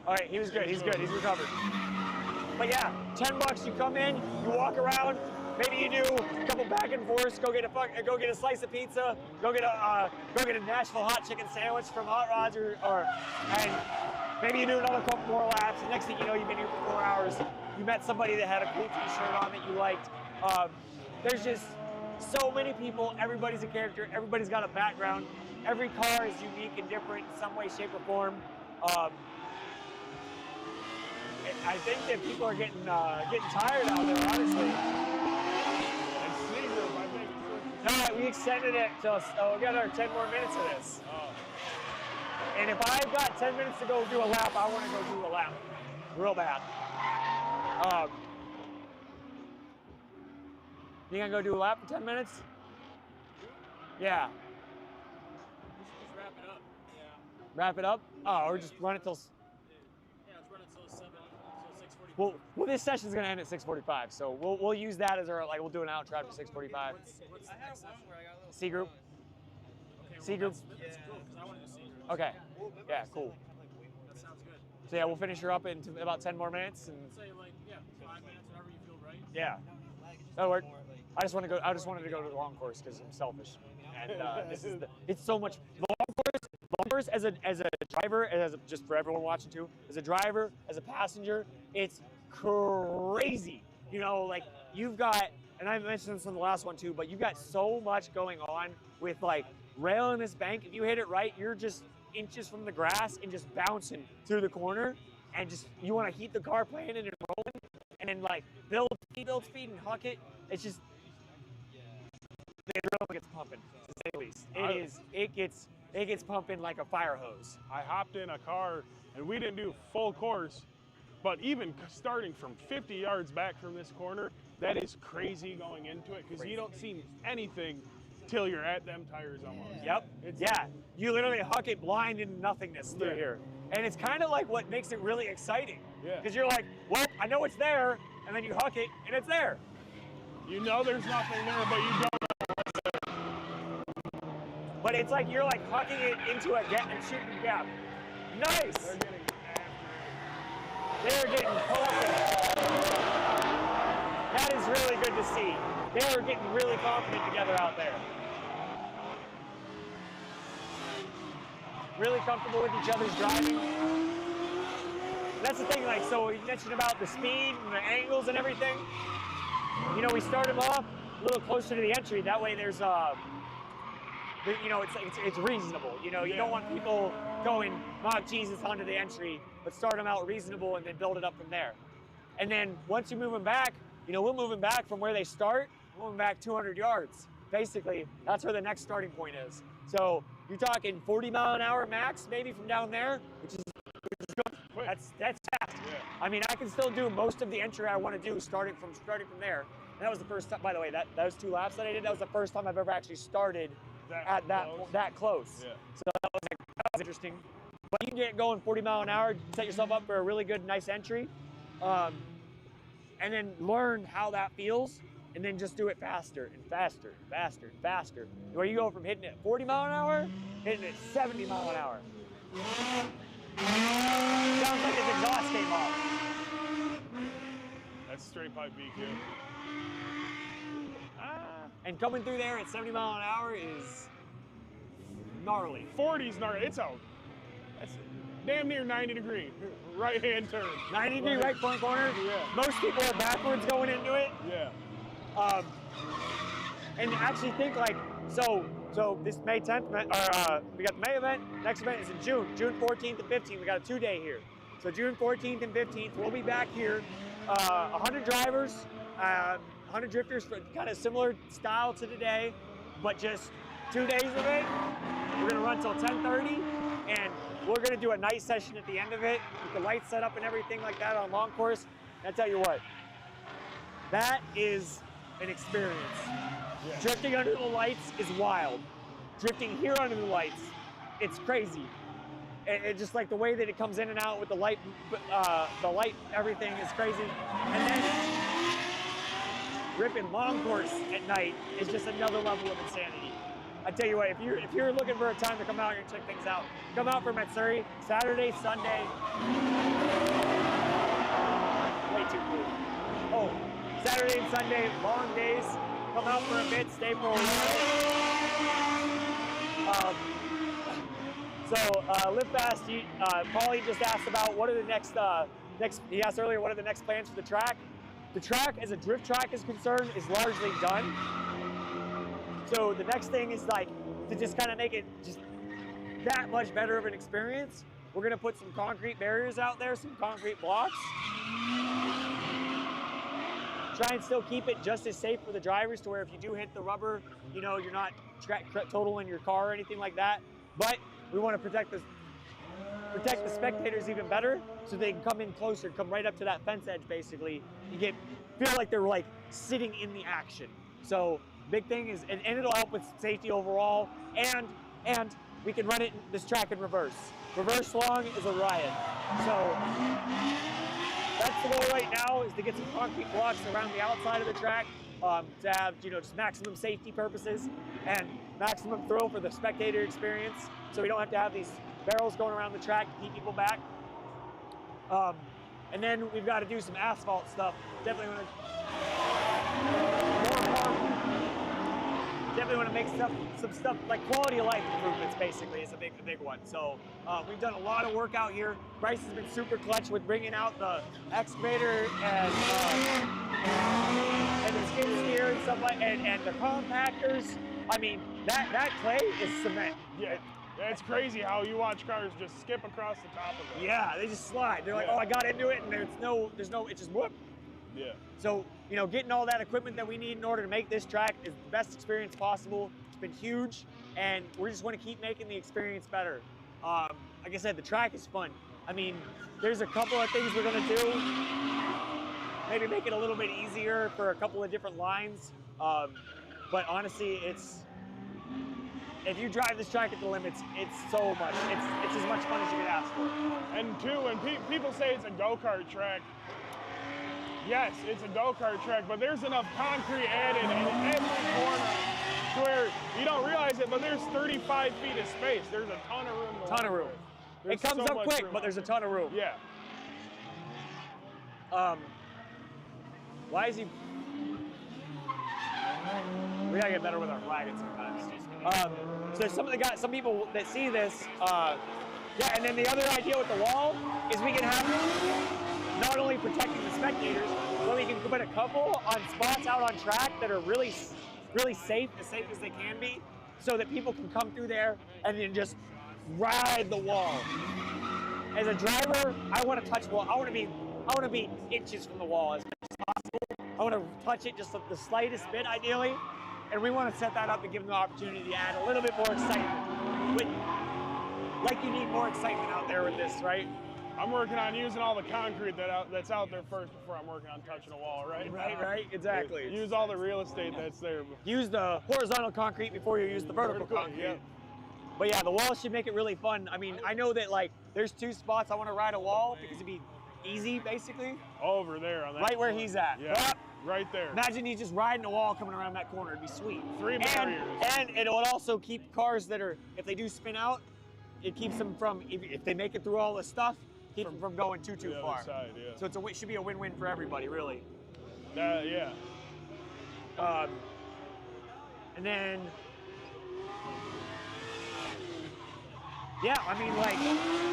All right, he was good. He's good. He's recovered. But yeah, $10 you come in, you walk around. Maybe you do a couple back and forths. Go get a slice of pizza. Go get a Nashville hot chicken sandwich from Hot Rods, and maybe you do another couple more laps. And next thing you know, you've been here for 4 hours. You met somebody that had a cool T-shirt on that you liked. There's just so many people. Everybody's a character. Everybody's got a background. Every car is unique and different in some way, shape, or form. I think that people are getting tired out there, honestly. No, we extended it till we got our 10 more minutes of this. Oh. And if I've got 10 minutes to go do a lap, I want to go do a lap, real bad. You gonna go do a lap for 10 minutes? Yeah. We should just wrap it up. Yeah. Wrap it up? Oh, or just run it till. Yeah, let's run it till 7, till 6:45. Well, this session's gonna end at 6:45, so we'll use that as our we'll do an outro after 6:45. What's the I had next one session? where I got a little C group. Seeger. That's cool, because I want to do Seeger. Okay. Yeah, cool. That sounds good. So yeah, we'll finish her up in about 10 more minutes, and Say like, 5 minutes, whenever you feel right. yeah, that'll work. I just wanted to go to the long course because I'm selfish, and it's so much. The long course as a driver, and just for everyone watching too, as a driver, as a passenger, it's crazy. You know, like you've got, and I mentioned this on the last one too, but you've got so much going on with like railing this bank. If you hit it right, you're just inches from the grass and just bouncing through the corner, and just you want to keep the car playing and rolling, and then like build speed and huck it. It's just the adrenaline gets pumping, to say the least. It gets pumping like a fire hose. I hopped in a car and we didn't do full course, but even starting from 50 yards back from this corner, that is crazy going into it because you don't see anything till you're at them tires almost. Yep. You literally huck it blind into nothingness through here. And it's kind of like what makes it really exciting. Yeah. Because you're like, well, I know it's there, and then you huck it, and it's there. You know there's nothing there, but you don't know what's there. But it's like you're like hucking it into a gap and shooting a gap. Nice! They're getting confident. That is really good to see. They are getting really confident together out there. Really comfortable with each other's driving. That's the thing, like, so you mentioned about the speed and the angles and everything. You know, we start them off a little closer to the entry. That way there's, you know, it's reasonable. You know, you don't want people going, mock Jesus onto the entry, but start them out reasonable and then build it up from there. And then once you move them back, you know, we'll move them back from where they start, moving back 200 yards. Basically, that's where the next starting point is. So you're talking 40 mile an hour max, maybe from down there, which is good. That's fast. Yeah. I mean, I can still do most of the entry I want to do starting from there. And that was the first time, by the way, those 2 laps that I did, that was the first time I've ever actually started that close. Yeah. So that was interesting. But you can get going 40 mile an hour, set yourself up for a really good, nice entry, and then learn how that feels, and then just do it faster and faster and faster and faster. Where you go from hitting it 40 mile an hour, hitting it 70 mile an hour. Sounds like his exhaust came off. That's straight pipe BQ. And coming through there at 70 mile an hour is gnarly. 40's gnarly. It's out. That's damn near 90 degree right hand turn. 90 degree right front corner. Yeah. Most people are backwards going into it. Yeah. And actually think like, so this May 10th, we got the May event, next event is in June 14th and 15th. We got a 2-day here. So June 14th and 15th, we'll be back here. 100 drivers, 100 drifters for kind of similar style to today, but just 2 days of it. We're gonna run till 10:30, and we're gonna do a night session at the end of it with the lights set up and everything like that on long course. And I tell you what, that is an experience. Yeah. Drifting under the lights is wild. Drifting here under the lights, it's crazy. It just like the way that it comes in and out with the light, everything is crazy. And then ripping long course at night is just another level of insanity. I tell you what, if you're looking for a time to come out here and check things out, come out for Matsuri, Saturday, Sunday. Way too cool. Oh, Saturday and Sunday, long days. Come out for a bit, stay for a while. Live fast. Paulie just asked about what are the next. He asked earlier, what are the next plans for the track? The track, as a drift track is concerned, is largely done. So the next thing is like to just kind of make it just that much better of an experience. We're gonna put some concrete barriers out there, some concrete blocks. Try and still keep it just as safe for the drivers, to where if you do hit the rubber, you know, you're not totaling your car or anything like that. But we want to protect the spectators even better, so they can come in closer, come right up to that fence edge basically, and feel like they're like sitting in the action. So big thing is, and it'll help with safety overall, and we can run this track in reverse. Reverse long is a riot. So that's the goal right now, is to get some concrete blocks around the outside of the track, to have, you know, just maximum safety purposes and maximum thrill for the spectator experience. So we don't have to have these barrels going around the track to keep people back. And then we've got to do some asphalt stuff. Definitely want to make some stuff like quality of life improvements. Basically, is a big one. So we've done a lot of work out here. Bryce has been super clutch with bringing out the excavator and the skid steer and stuff like, and the compactors. I mean, that clay is cement. Yeah. It's crazy how you watch cars just skip across the top of it. Yeah, they just slide. They're like, oh, I got into it, and it's just whoop. Yeah. So, you know, getting all that equipment that we need in order to make this track is the best experience possible. It's been huge, and we just want to keep making the experience better. Like I said, the track is fun. I mean, there's a couple of things we're gonna do. Maybe make it a little bit easier for a couple of different lines. But honestly, if you drive this track at the limits, it's so much. It's as much fun as you could ask for. And two, when people say it's a go-kart track, yes, it's a go-kart track, but there's enough concrete added in every corner to where you don't realize it, but there's 35 feet of space. There's a ton of room. Ton of room. It comes up quick, but there's a ton of room. Yeah. Why is he? We gotta get better with our flagging sometimes. So some people that see this, yeah, and then the other idea with the wall is we can have not only protecting the spectators, but we can put a couple on spots out on track that are really safe, as safe as they can be, so that people can come through there and then just ride the wall. As a driver, I want to touch the wall. I want to be inches from the wall as much as possible. I want to touch it just the slightest bit, ideally. And we want to set that up and give them the opportunity to add a little bit more excitement. Like you need more excitement out there with this, right? I'm working on using all the concrete that's out there first before I'm working on touching a wall, right? Right, exactly. Use all the real estate that's there. Use the horizontal concrete before you use the vertical concrete. Yeah. But yeah, the wall should make it really fun. I mean, I know that like there's 2 spots I want to ride a wall because it'd be easy, basically. Over there on that. Right where he's at. Yeah. Yep. Right there. Imagine he's just riding a wall coming around that corner. It'd be sweet. 3 barriers. And it would also keep cars that are, if they do spin out, it keeps them from, if they make it through all this stuff, keep them from going too far. Side, yeah. So it should be a win-win for everybody, really. Yeah. And then, yeah, I mean, like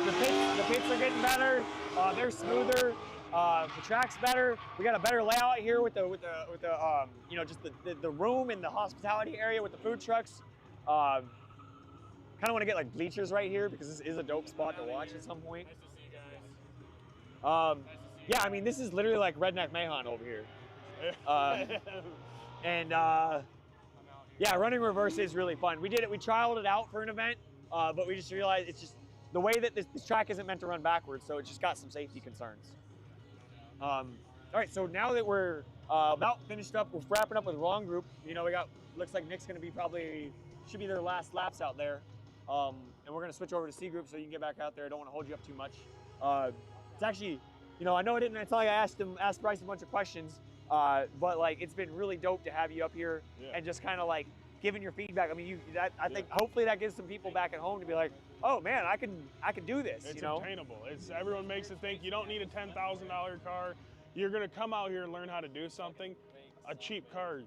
the pits are getting better. They're smoother. The track's better. We got a better layout here with the you know, just the room in the hospitality area with the food trucks. Kind of want to get like bleachers right here because this is a dope spot to watch at some point. Nice to see you guys. Yeah, I mean, this is literally like Redneck Mahon over here. Yeah, running reverse is really fun. We trialed it out for an event, but we just realized it's just the way that this track isn't meant to run backwards, so it just got some safety concerns. All right, so now that we're about finished up, we're wrapping up with wrong group. You know, looks like Nick's gonna be should be their last laps out there. And we're gonna switch over to C group so you can get back out there. I don't wanna hold you up too much. It's actually, you know, I know I didn't tell you I asked Bryce a bunch of questions, but like it's been really dope to have you up here and just kind of like giving your feedback. I mean, I think hopefully that gives some people back at home to be like, oh man, I can do this. It's you know? obtainable. Everyone makes it think you don't need a $10,000 car. You're gonna come out here and learn how to do something. A cheap car,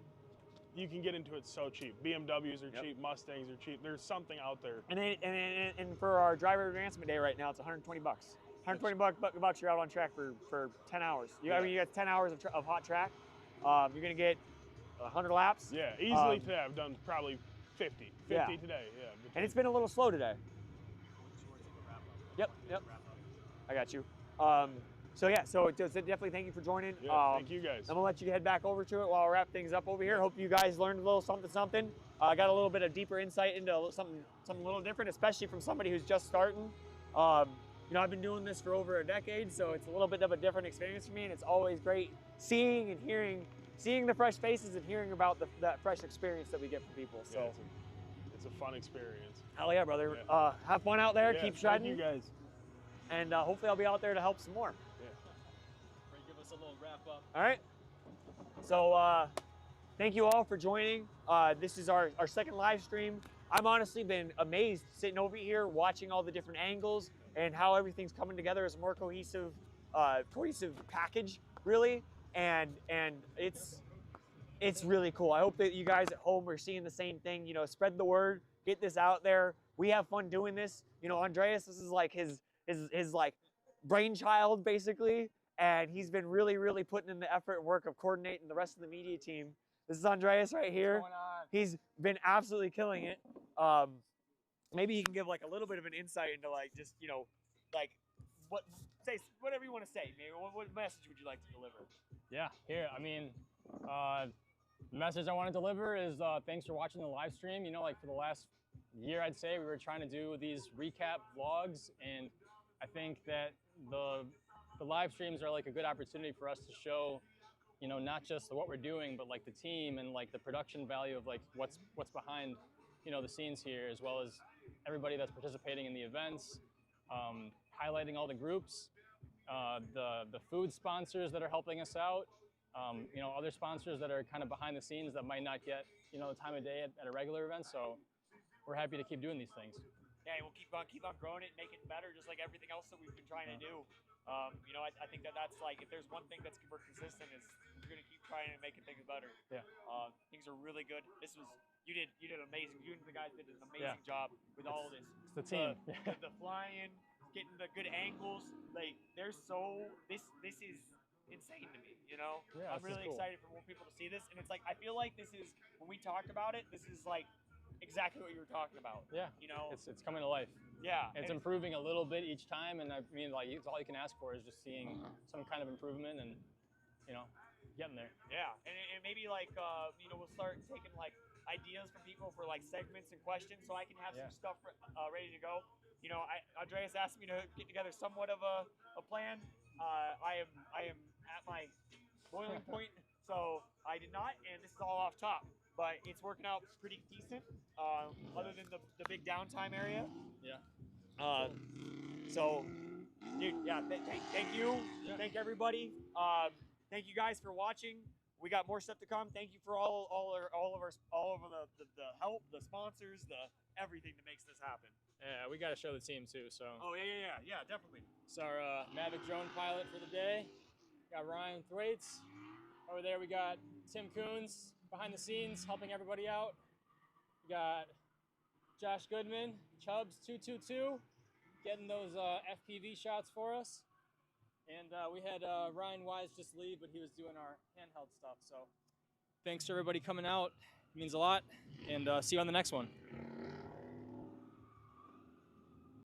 you can get into it so cheap. BMWs are cheap, Mustangs are cheap. There's something out there. And for our driver advancement day right now, it's $120. $120 you're out on track for 10 hours. I mean, you got 10 hours of hot track. You're gonna get 100 laps. Yeah, easily today. I've done probably 50 today. Yeah. And it's been a little slow today. Yep. I got you. So definitely thank you for joining. Yeah, thank you guys. I'm gonna let you head back over to it while I wrap things up over here. Hope you guys learned a little something. I got a little bit of deeper insight into something a little different, especially from somebody who's just starting. You know, I've been doing this for over a decade, so it's a little bit of a different experience for me, and it's always great seeing the fresh faces and hearing about that fresh experience that we get from people. So yeah, it's a fun experience. Hell yeah, brother. Yeah. Have fun out there. Yeah, keep shredding. Thank you guys. And hopefully I'll be out there to help some more. Give us a little wrap up. All right. So thank you all for joining. This is our second live stream. I'm honestly been amazed sitting over here watching all the different angles and how everything's coming together as a more cohesive package, really. And it's really cool. I hope that you guys at home are seeing the same thing. You know, spread the word, get this out there. We have fun doing this. You know, Andreas, this is like his like brainchild basically, and he's been really putting in the effort and work of coordinating the rest of the media team. This is Andreas right here. What's going on? He's been absolutely killing it. Maybe he can give like a little bit of an insight into like just, you know, like say whatever you want to say. Maybe what message would you like to deliver? Yeah, here, I mean, the message I want to deliver is thanks for watching the live stream. You know, like for the last year, I'd say we were trying to do these recap vlogs, and I think that the live streams are like a good opportunity for us to show, you know, not just what we're doing, but like the team and like the production value of like what's behind, you know, the scenes here, as well as everybody that's participating in the events, highlighting all the groups, the food sponsors that are helping us out, you know, other sponsors that are kind of behind the scenes that might not get, you know, the time of day at a regular event. So we're happy to keep doing these things. Yeah, we'll keep on growing it, making it better, just like everything else that we've been trying to do. You know, I think that's like, if there's one thing that's super consistent is we're gonna keep trying and making things better. Yeah. Things are really good. This was you did amazing. You and the guys did an amazing job with all of this. It's the team. The flying, getting the good angles. Like this is insane to me. You know, Yeah, I'm this is really cool. excited for more people to see this, and it's like I feel like this is when we talked about it. This is like exactly what you were talking about. Yeah. You know, It's coming to life. yeah, It's improving a little bit each time, and I mean, like, it's all you can ask for is just seeing some kind of improvement and, you know, getting there. Yeah, and maybe like you know, we'll start taking like ideas from people for like segments and questions, so I can have some stuff ready to go. You know, Andreas asked me to get together somewhat of a plan. I am at my boiling point, so I did not, and this is all off top, but it's working out pretty decent. Other than the big downtime area. Yeah. So, dude, yeah, thank you. Yeah. Thank everybody. Thank you guys for watching. We got more stuff to come. Thank you for all of the help, the sponsors, the everything that makes this happen. Yeah, we got to show the team too. So. Oh yeah, definitely. It's our Mavic drone pilot for the day. Got Ryan Thwaites. Over there we got Tim Coons behind the scenes helping everybody out. We got Josh Goodman, Chubbs 222, getting those FPV shots for us. And we had Ryan Wise just leave, but he was doing our handheld stuff. So thanks to everybody coming out. It means a lot. And see you on the next one.